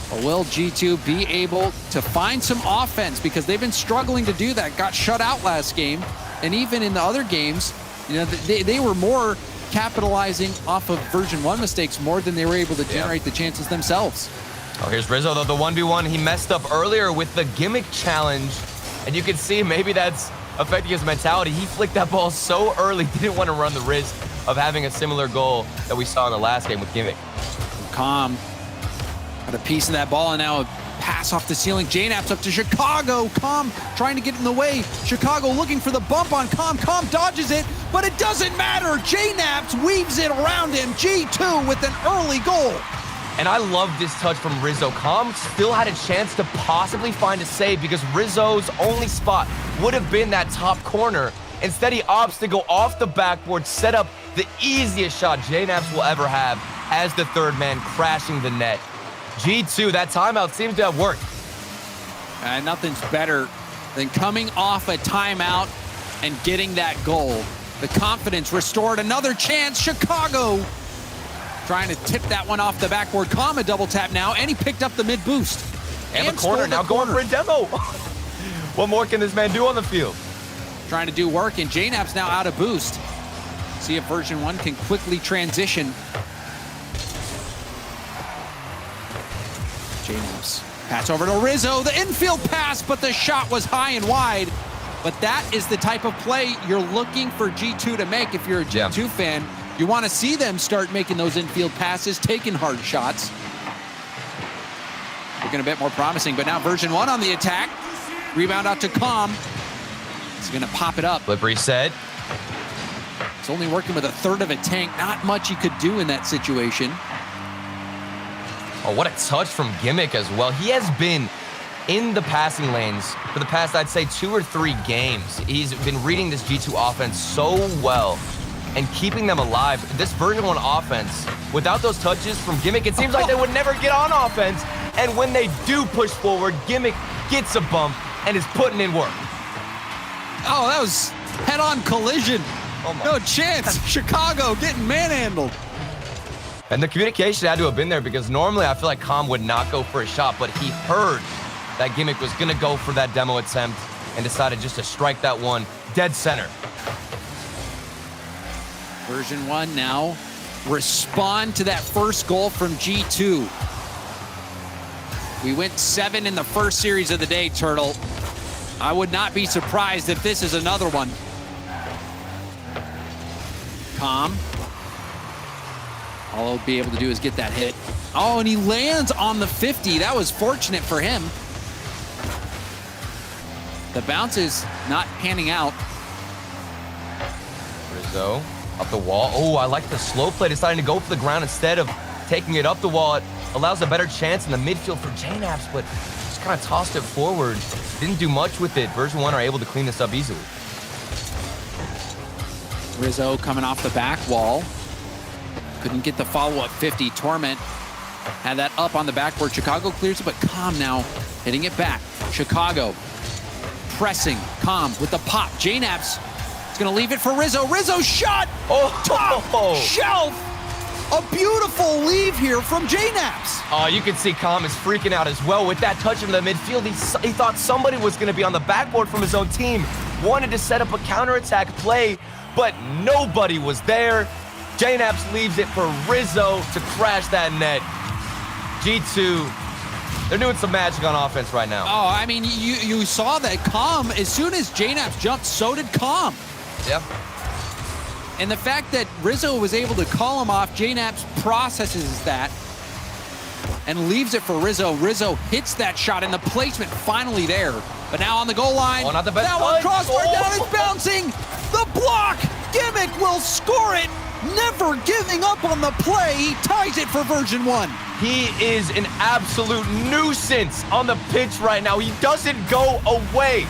But will G2 be able to find some offense? Because they've been struggling to do that. Got shut out last game. And even in the other games, you know, they were more capitalizing off of version 1 mistakes more than they were able to generate the chances themselves. Oh, here's Rizzo, though, the 1v1. He messed up earlier with the gimmick challenge. And you can see maybe that's affecting his mentality. He flicked that ball so early, didn't want to run the risk of having a similar goal that we saw in the last game with Gimmick. Calm got a piece of that ball, and now a pass off the ceiling. JNap's up to Chicago. Calm trying to get in the way. Chicago looking for the bump on Calm. Calm dodges it, but it doesn't matter. JNap's weaves it around him. G2 with an early goal. And I love this touch from Rizzo. Calm still had a chance to possibly find a save because Rizzo's only spot would have been that top corner. Instead, he opts to go off the backboard, set up the easiest shot JNaps will ever have as the third man crashing the net. G2, that timeout seems to have worked. And nothing's better than coming off a timeout and getting that goal. The confidence restored. Another chance. Chicago trying to tip that one off the backboard. Kama double tap now, and he picked up the mid boost. And the corner now going for a demo. What more can this man do on the field? Trying to do work, and JNAP's now out of boost. See if version 1 can quickly transition. JNAP's pass over to Rizzo. The infield pass, but the shot was high and wide. But that is the type of play you're looking for G2 to make if you're a G2 fan. You want to see them start making those infield passes, taking hard shots. Looking a bit more promising, but now version 1 on the attack. Rebound out to Com. He's going to pop it up. Flip reset. It's only working with a third of a tank. Not much he could do in that situation. Oh, what a touch from Gimmick as well. He has been in the passing lanes for the past, I'd say, 2 or 3 games. He's been reading this G2 offense so well and keeping them alive. This version 1 offense, without those touches from Gimmick, it seems like they would never get on offense. And when they do push forward, Gimmick gets a bump and is putting in work. Oh, that was head-on collision. Oh no chance. Chicago getting manhandled. And the communication had to have been there, because normally I feel like Com would not go for a shot, but he heard that Gimmick was going to go for that demo attempt and decided just to strike that one dead center. Version 1 now respond to that first goal from G2. We went 7 in the first series of the day, Turtle. I would not be surprised if this is another one. Com. All he'll be able to do is get that hit. Oh, and he lands on the 50. That was fortunate for him. The bounce is not panning out. Rizzo up the wall. Oh, I like the slow play, deciding to go for the ground instead of taking it up the wall. It allows a better chance in the midfield for JNAPs, but just kind of tossed it forward. Didn't do much with it. Version 1 are able to clean this up easily. Rizzo coming off the back wall. Couldn't get the follow-up 50. Torment had that up on the backboard. Chicago clears it, but Com now hitting it back. Chicago pressing. Com with the pop. JNAP's is going to leave it for Rizzo. Rizzo shot! Top shelf! A beautiful leave here from JNAP's. Oh, you can see Com is freaking out as well with that touch in the midfield. He thought somebody was going to be on the backboard from his own team. Wanted to set up a counterattack play, but nobody was there. JNAP's leaves it for Rizzo to crash that net. G2, they're doing some magic on offense right now. Oh, I mean, you saw that Com, as soon as JNAP's jumped, so did Com. Yep. And the fact that Rizzo was able to call him off, JNAP's processes that and leaves it for Rizzo. Rizzo hits that shot, and the placement finally there. But now on the goal line, oh, not the best that one touch. crossbar down, it's bouncing. The block, Gimmick will score it. Never giving up on the play. He ties it for version 1. He is an absolute nuisance on the pitch right now. He doesn't go away.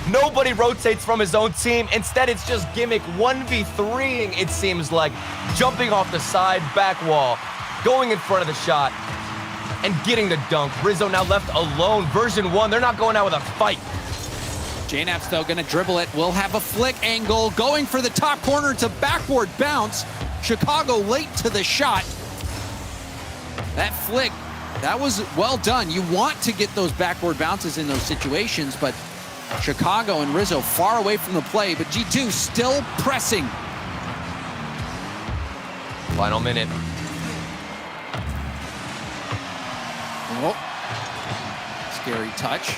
Nobody rotates from his own team. Instead, it's just Gimmick 1v3ing, it seems like, jumping off the side back wall, going in front of the shot, and getting the dunk. Rizzo now left alone. Version 1, they're not going out with a fight. JNAP's, though, going to dribble it. Will have a flick angle. Going for the top corner. It's a backboard bounce. Chicago late to the shot. That flick, that was well done. You want to get those backboard bounces in those situations, but Chicago and Rizzo far away from the play, but G2 still pressing. Final minute. Oh, scary touch.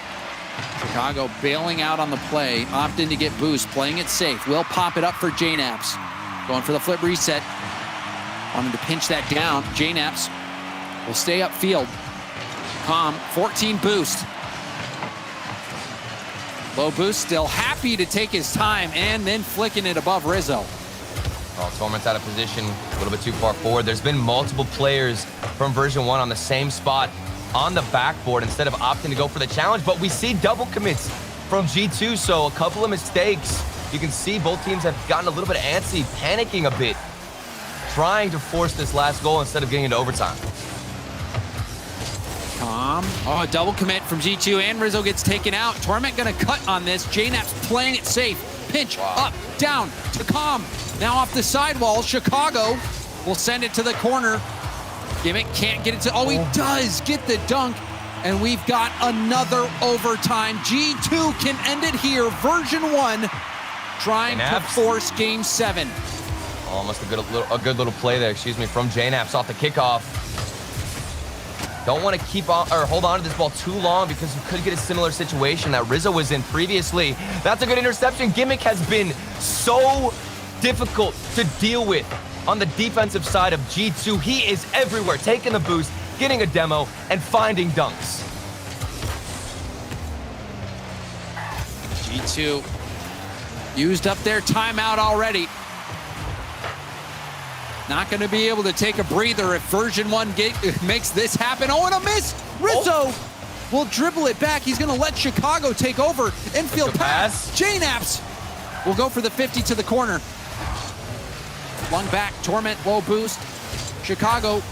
Chicago bailing out on the play, opting to get boost, playing it safe. Will pop it up for JNAP's. Going for the flip reset. Wanted to pinch that down. JNAP's will stay upfield. Com, 14 boost. Low boost, still happy to take his time, and then flicking it above Rizzo. Oh, Torment's out of position, a little bit too far forward. There's been multiple players from version 1 on the same spot on the backboard instead of opting to go for the challenge, but we see double commits from G2, so a couple of mistakes. You can see both teams have gotten a little bit antsy, panicking a bit, trying to force this last goal instead of getting into overtime. Calm. Oh, a double commit from G2, and Rizzo gets taken out. Torment gonna cut on this. JKnapp's playing it safe. Pinch, up, down to Calm. Now off the sidewall, Chicago will send it to the corner. Gimmick can't get it to, oh, he does get the dunk. And we've got another overtime. G2 can end it here. Version1 trying to force game 7. Almost a good little play there, from JKnapp's off the kickoff. Don't want to keep on or hold on to this ball too long because you could get a similar situation that Rizzo was in previously. That's a good interception. Gimmick has been so difficult to deal with on the defensive side of G2. He is everywhere, taking the boost, getting a demo, and finding dunks. G2 used up their timeout already. Not going to be able to take a breather if Version1 makes this happen. Oh, and a miss! Rizzo will dribble it back. He's going to let Chicago take over. Infield pass. JKnapp's will go for the 50 to the corner. Flung back, Torment, low boost. Chicago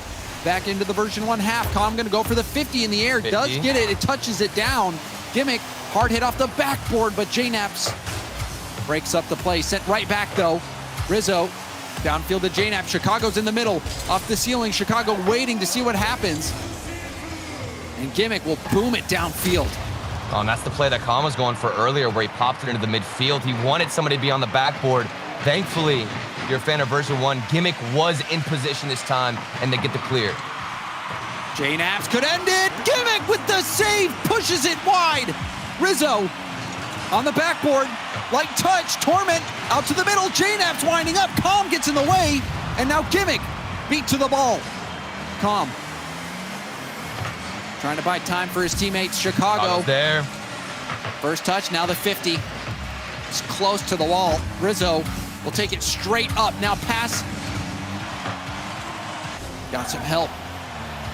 back into the Version1 half. Calm going to go for the 50 in the air. 50. Does get it. It touches it down. Gimmick, hard hit off the backboard, but JKnapp's breaks up the play. Sent right back, though. Rizzo downfield to JKnapp. Chicago's in the middle. Off the ceiling. Chicago waiting to see what happens. And Gimmick will boom it downfield. Oh, and that's the play that Calm was going for earlier where he popped it into the midfield. He wanted somebody to be on the backboard. Thankfully, if you're a fan of Version1, Gimmick was in position this time, and they get the clear. JKnapp's could end it. Gimmick with the save. Pushes it wide. Rizzo on the backboard. Light touch. Torment out to the middle. JKnapp's winding up. Calm gets in the way. And now Gimmick beat to the ball. Calm trying to buy time for his teammates. Chicago there. First touch, now the 50. It's close to the wall. Rizzo will take it straight up. Now pass. Got some help.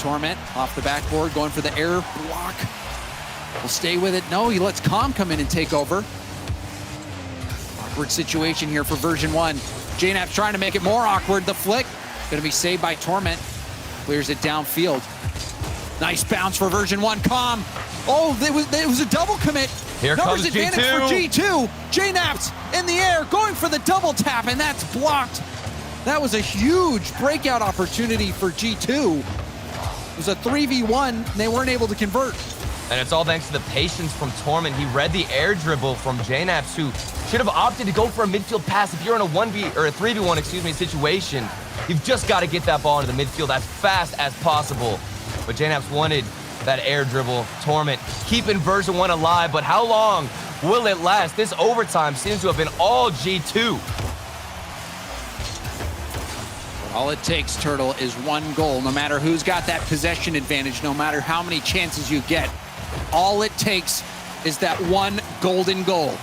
Torment off the backboard, going for the air block. Will stay with it. No, he lets Calm come in and take over. Awkward situation here for Version1. JKnapp's trying to make it more awkward. The flick gonna be saved by Torment. Clears it downfield. Nice bounce for Version1. Calm. Oh, it was a double commit. Here comes advantage G2. for G2. JKnapp's in the air, going for the double tap, and that's blocked. That was a huge breakout opportunity for G2. It was a 3v1, and they weren't able to convert. And it's all thanks to the patience from Torment. He read the air dribble from JKnapp's, who should have opted to go for a midfield pass. If you're in a 3v1, situation, you've just got to get that ball into the midfield as fast as possible. But JKnapp's wanted that air dribble. Torment keeping Version1 alive, but how long will it last? This overtime seems to have been all G2. All it takes, Turtle, is one goal. No matter who's got that possession advantage, no matter how many chances you get, all it takes is that one golden goal.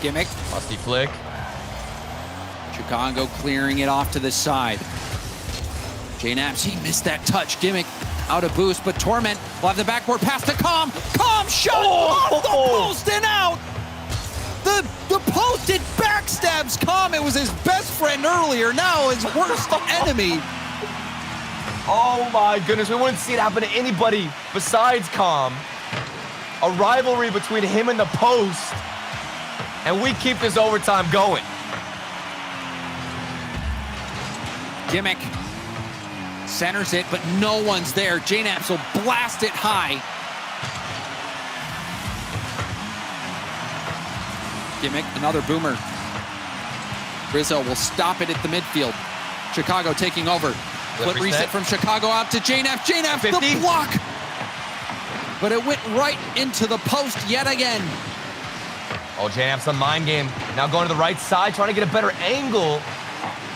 Gimmick. Musty flick. Chicago clearing it off to the side. JKnapp's, he missed that touch. Gimmick out of boost, but Torment will have the backboard pass to Calm. Calm shot off the post and out. The post, it backstabs Calm. It was his best friend earlier, now his worst enemy. Oh my goodness, we wouldn't see it happen to anybody besides Calm. A rivalry between him and the post. And we keep this overtime going. Gimmick centers it, but no one's there. JKnapp's will blast it high. Gimmick, another boomer. Rizzo will stop it at the midfield. Chicago taking over. Flip reset from Chicago out to JKnapp. JKnapp, the block. But it went right into the post yet again. Oh, JKnapp's a mind game. Now going to the right side, trying to get a better angle.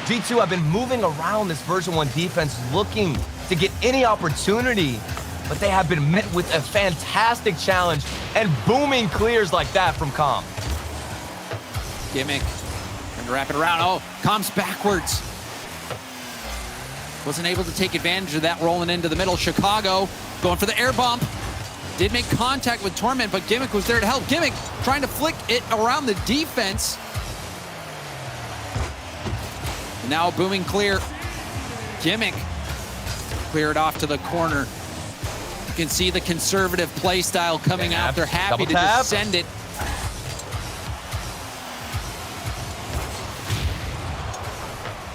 G2 have been moving around this Version1 defense, looking to get any opportunity, but they have been met with a fantastic challenge and booming clears like that from Calm. Gimmick trying to wrap it around. Oh, Calm's backwards. Wasn't able to take advantage of that, rolling into the middle. Chicago going for the air bump. Did make contact with Torment, but Gimmick was there to help. Gimmick trying to flick it around the defense. And now booming clear. Gimmick clear it off to the corner. You can see the conservative play style coming out. They're happy to just send it.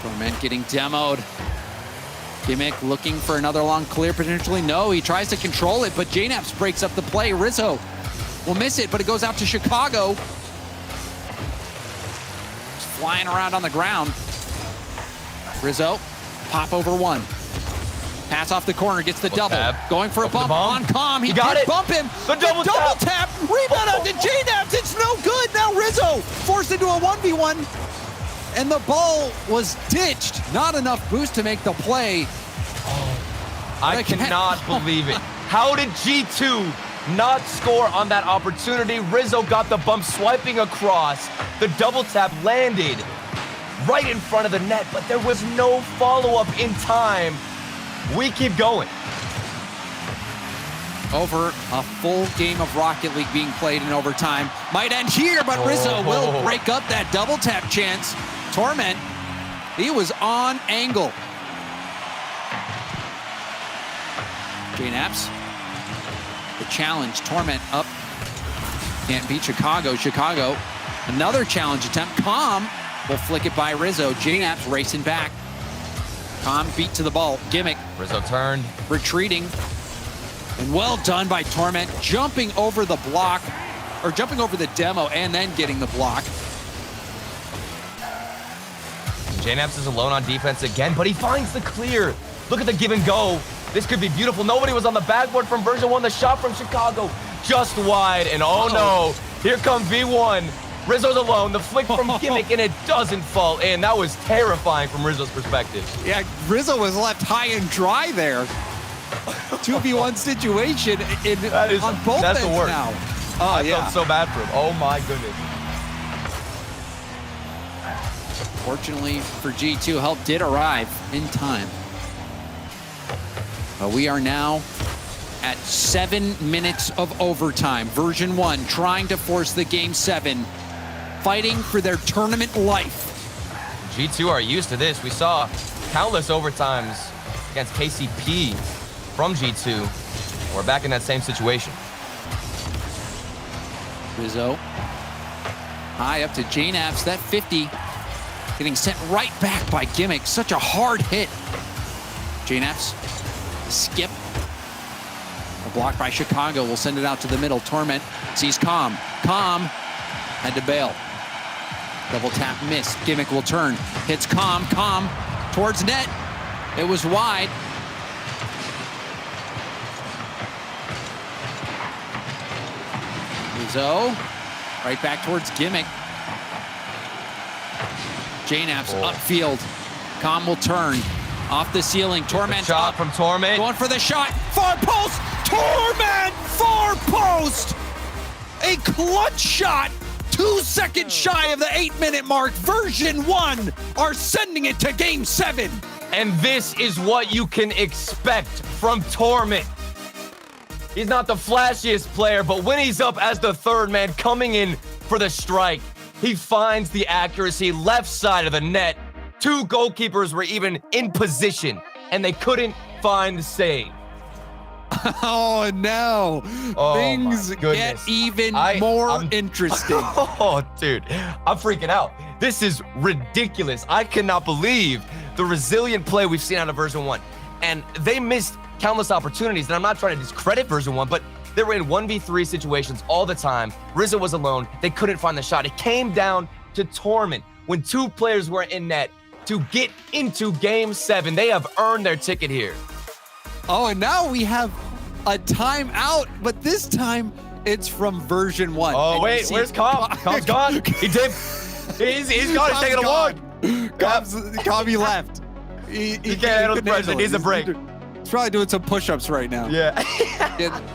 Torment getting demoed. Gimmick looking for another long clear potentially. No, he tries to control it, but JNaps breaks up the play. Rizzo will miss it, but it goes out to Chicago. Just flying around on the ground. Rizzo, pop over one. Pass off the corner, gets the double. Going for a bump on Com. He got it. Bump him. The double tap. Rebound out to JNaps. It's no good. Now Rizzo forced into a 1v1. And the ball was ditched. Not enough boost to make the play. I cannot believe it. How did G2 not score on that opportunity? Rizzo got the bump swiping across. The double tap landed right in front of the net, but there was no follow-up in time. We keep going. Over a full game of Rocket League being played in overtime. Might end here, but Rizzo will break up that double tap chance. Torment, he was on angle. JNaps, the challenge, Torment up. Can't beat Chicago. Chicago, another challenge attempt. Com will flick it by Rizzo. JNaps racing back. Com beat to the ball. Gimmick. Rizzo turned. Retreating. And well done by Torment, jumping over the block, or jumping over the demo and then getting the block. JNaps is alone on defense again, but he finds the clear. Look at the give and go. This could be beautiful. Nobody was on the backboard from Version1. The shot from Chicago just wide, and oh no, here comes V1. Rizzo's alone, the flick from Gimmick, and it doesn't fall in. That was terrifying from Rizzo's perspective. Yeah, Rizzo was left high and dry there. 2v1 situation on both ends now. I felt so bad for him. Oh my goodness. Fortunately for G2, help did arrive in time. We are now at 7 minutes of overtime. Version1 trying to force the game 7, fighting for their tournament life. G2 are used to this. We saw countless overtimes against KCP from G2. We're back in that same situation. Rizzo high up to JNaps. That 50 getting sent right back by Gimmick. Such a hard hit. JNaps, skip. A block by Chicago will send it out to the middle. Torment sees Com. Com had to bail. Double tap missed. Gimmick will turn. Hits Com. Com towards net. It was wide. Rizzo right back towards Gimmick. JNaps upfield. Com will turn. Off the ceiling. Torment shot up. From Torment. Going for the shot. Far post. Torment far post. A clutch shot. 2 seconds shy of the 8-minute mark. Version1 are sending it to game 7. And this is what you can expect from Torment. He's not the flashiest player, but when he's up as the third man coming in for the strike, he finds the accuracy left side of the net. 2 goalkeepers were even in position, and they couldn't find the save. Oh, no. Things get even more interesting. Oh, dude, I'm freaking out. This is ridiculous. I cannot believe the resilient play we've seen out of Version1. And they missed countless opportunities, and I'm not trying to discredit Version1, but they were in 1v3 situations all the time. Rizzo was alone. They couldn't find the shot. It came down to Torment when 2 players were in net to get into game 7. They have earned their ticket here. Oh, and now we have a timeout, but this time it's from Version1. Oh, wait, where's Com? Com's gone. He's gone. He's taking a walk. Com, he left. He can't handle the pressure. He needs a break. He's probably doing some push-ups right now. Yeah.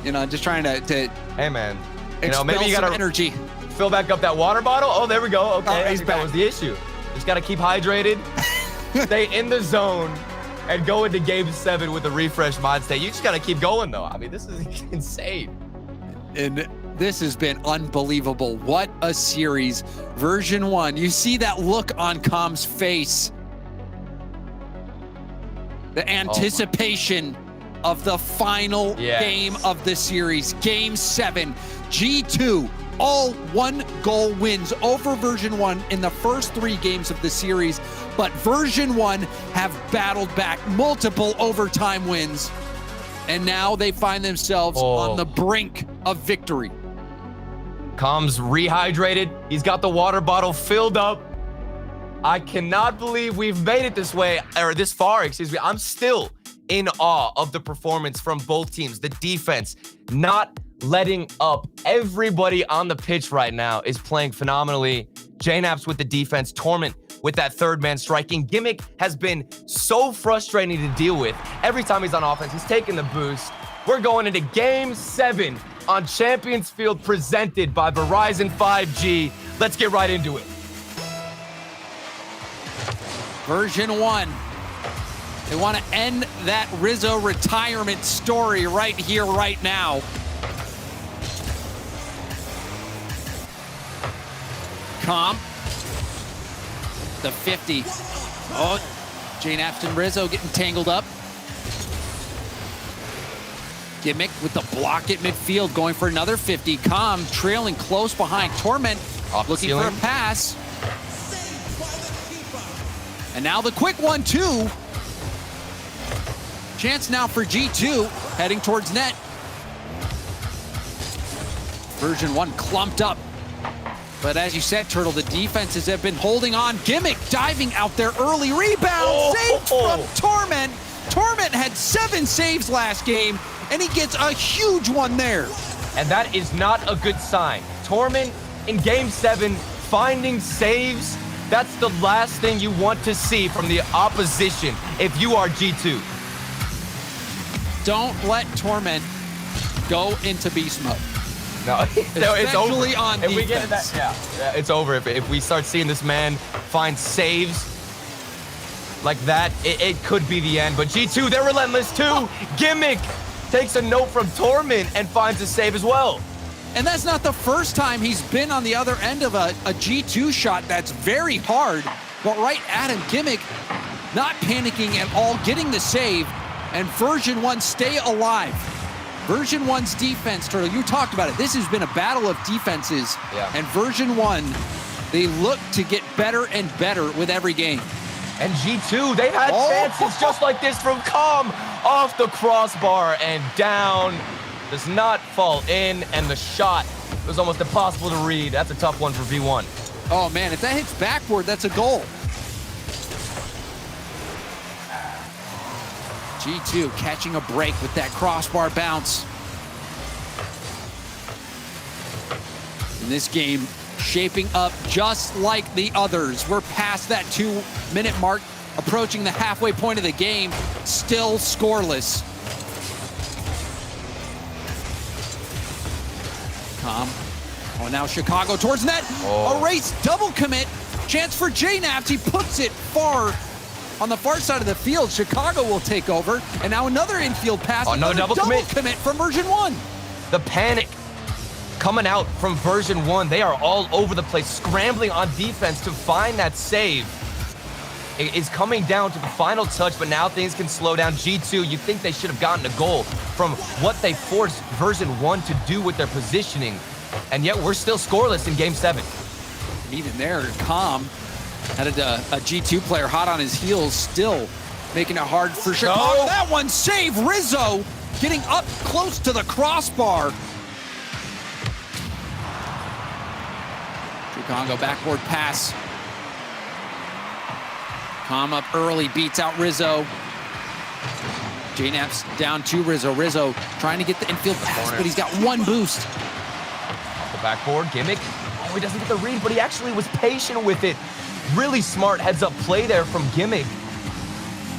You know, just trying to hey, man. You know, maybe you got to energy. Fill back up that water bottle. Oh, there we go. Okay, I think that was the issue. Just got to keep hydrated, stay in the zone, and go into game 7 with a refreshed mind state. You just got to keep going, though. I mean, this is insane. And this has been unbelievable. What a series. Version1, you see that look on Com's face. The anticipation of the final game of the series, Game 7. G2, all 1-goal wins over Version1 in the first 3 games of the series, but Version1 have battled back multiple overtime wins, and now they find themselves on the brink of victory. Com's rehydrated. He's got the water bottle filled up. I cannot believe we've made it this way, or this far, excuse me. I'm still in awe of the performance from both teams. The defense not letting up. Everybody on the pitch right now is playing phenomenally. JNaps with the defense, Torment with that third man striking. Gimmick has been so frustrating to deal with. Every time he's on offense, he's taking the boost. We're going into Game 7 on Champions Field, presented by Verizon 5G. Let's get right into it. Version1, they want to end that Rizzo retirement story right here, right now. Com, the 50. Oh, JNaps and Rizzo getting tangled up. Gimmick with the block at midfield, going for another 50. Com trailing close behind. Torment looking for a pass. And now the quick 1-2. Chance now for G2, heading towards net. Version1 clumped up. But as you said, Turtle, the defenses have been holding on. Gimmick diving out there early. Rebound, saved from Torment. Torment had 7 saves last game, and he gets a huge one there. And that is not a good sign. Torment in Game 7, finding saves. That's the last thing you want to see from the opposition if you are G2. Don't let Torment go into beast mode. No, it's over. On if defense. We get to that, yeah, it's over. If we start seeing this man find saves like that, it could be the end. But G2, they're relentless too. Gimmick takes a note from Torment and finds a save as well. And that's not the first time he's been on the other end of a G2 shot that's very hard, but right at him. Gimmick not panicking at all, getting the save, and Version1 stay alive. Version1's defense, Turtle, you talked about it. This has been a battle of defenses, and Version1, they look to get better and better with every game. And G2, they've had chances just like this from Com, off the crossbar and down. Does not fall in, and the shot was almost impossible to read. That's a tough one for V1. Oh man, if that hits backboard, that's a goal. G2 catching a break with that crossbar bounce. And this game shaping up just like the others. We're past that 2-minute mark, approaching the halfway point of the game, still scoreless. Com. Oh, now Chicago towards net. A race double commit. Chance for JNaps. He puts it far on the far side of the field. Chicago will take over. And now another infield pass. Another double commit from Version1. The panic coming out from Version1. They are all over the place, scrambling on defense to find that save. It is coming down to the final touch, but now things can slow down. G2, you think they should have gotten a goal from what they forced Version1 to do with their positioning, and yet we're still scoreless in Game 7. Even there, Com had a G2 player hot on his heels, still making it hard for Chicago. No. That one save, Rizzo getting up close to the crossbar. Chicago backboard pass. Com up early, beats out Rizzo. JNaps down to Rizzo. Rizzo trying to get the infield pass, but he's got one boost. Off the backboard, Gimmick. Oh, he doesn't get the read, but he actually was patient with it. Really smart heads-up play there from Gimmick.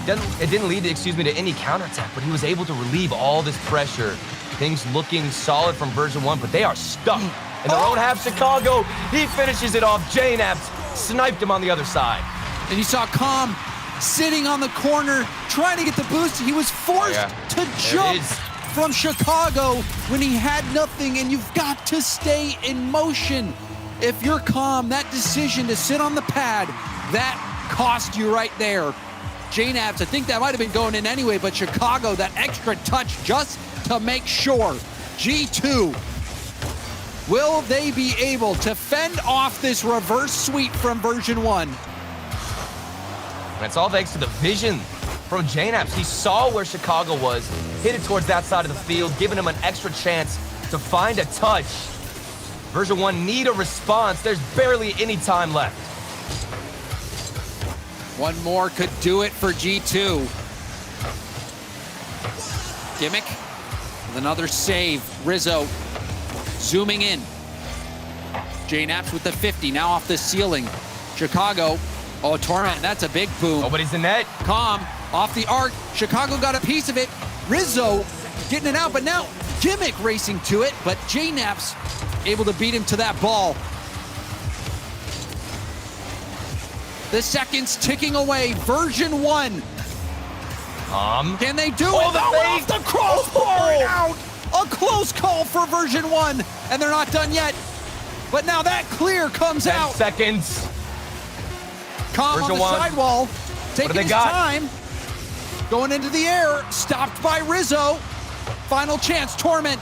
It didn't lead, to any counterattack, but he was able to relieve all this pressure. Things looking solid from Version1, but they are stuck in their own half. Chicago, he finishes it off. JNaps sniped him on the other side. And you saw Com sitting on the corner, trying to get the boost. He was forced to jump from Chicago when he had nothing, and you've got to stay in motion. If you're Com, that decision to sit on the pad, that cost you right there. JNabs, I think that might have been going in anyway, but Chicago, that extra touch just to make sure. G2, will they be able to fend off this reverse sweep from Version1? And it's all thanks to the vision from JNabs. He saw where Chicago was, hit it towards that side of the field, giving him an extra chance to find a touch. Version1 need a response. There's barely any time left. One more could do it for G2. Gimmick with another save. Rizzo zooming in. JNabs with the 50, now off the ceiling. Chicago, oh, Torment, that's a big boom. Nobody's in net. Calm, off the arc. Chicago got a piece of it. Rizzo getting it out, but now Gimmick racing to it, but JNabs able to beat him to that ball. The seconds ticking away. Version1. Can they do it? The Off the crossbar and out. A close call for Version1, and they're not done yet. But now that clear comes 10 out. seconds. Calm on the Version1. sidewall, taking his got? time. Going into the air, stopped by Rizzo. Final chance, Torment.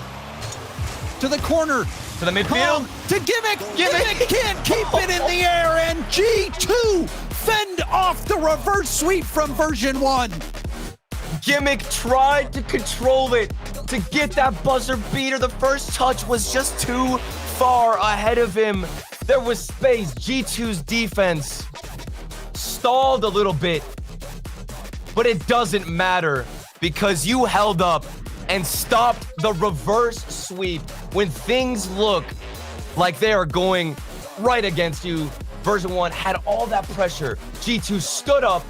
To the corner. To the midfield. To Gimmick. Gimmick can't keep it in the air, and G2 fend off the reverse sweep from Version1. Gimmick tried to control it, to get that buzzer beater. The first touch was just too far ahead of him. There was space. G2's defense stalled a little bit, but it doesn't matter because you held up and stopped the reverse sweep when things look like they are going right against you. Version1 had all that pressure. G2 stood up,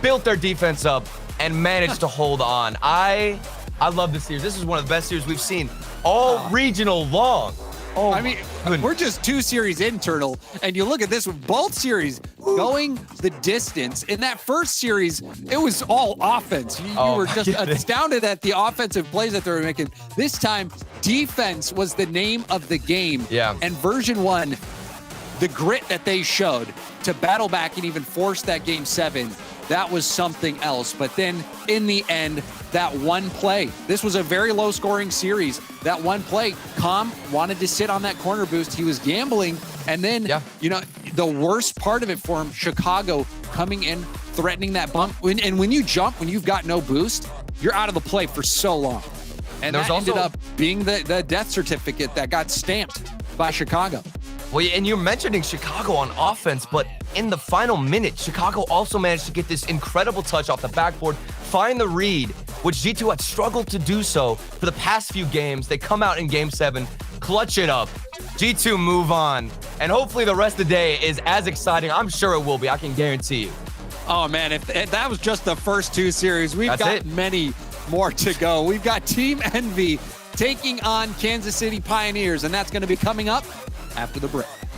built their defense up, and managed to hold on. I love this series. This is one of the best series we've seen all regional long. Oh, I mean, we're just 2 series in, Turtle, and you look at this one, both series going the distance. In that first series, it was all offense. You were just astounded at the offensive plays that they were making. This time, defense was the name of the game. Yeah. And Version1, the grit that they showed to battle back and even force that game 7, that was something else. But then in the end, that one play, this was a very low scoring series. That one play, Calm wanted to sit on that corner boost. He was gambling. And then, you know, the worst part of it for him, Chicago coming in, threatening that bump. And when you jump, when you've got no boost, you're out of the play for so long. And that ended up being the death certificate that got stamped by Chicago. Well, and you're mentioning Chicago on offense, but in the final minute, Chicago also managed to get this incredible touch off the backboard, find the read, which G2 had struggled to do so for the past few games. They come out in game 7, clutch it up. G2 move on, and hopefully the rest of the day is as exciting. I'm sure it will be. I can guarantee you. Oh, man, if that was just the first 2 series, we've got many more to go. We've got Team Envy taking on Kansas City Pioneers, and that's going to be coming up after the break.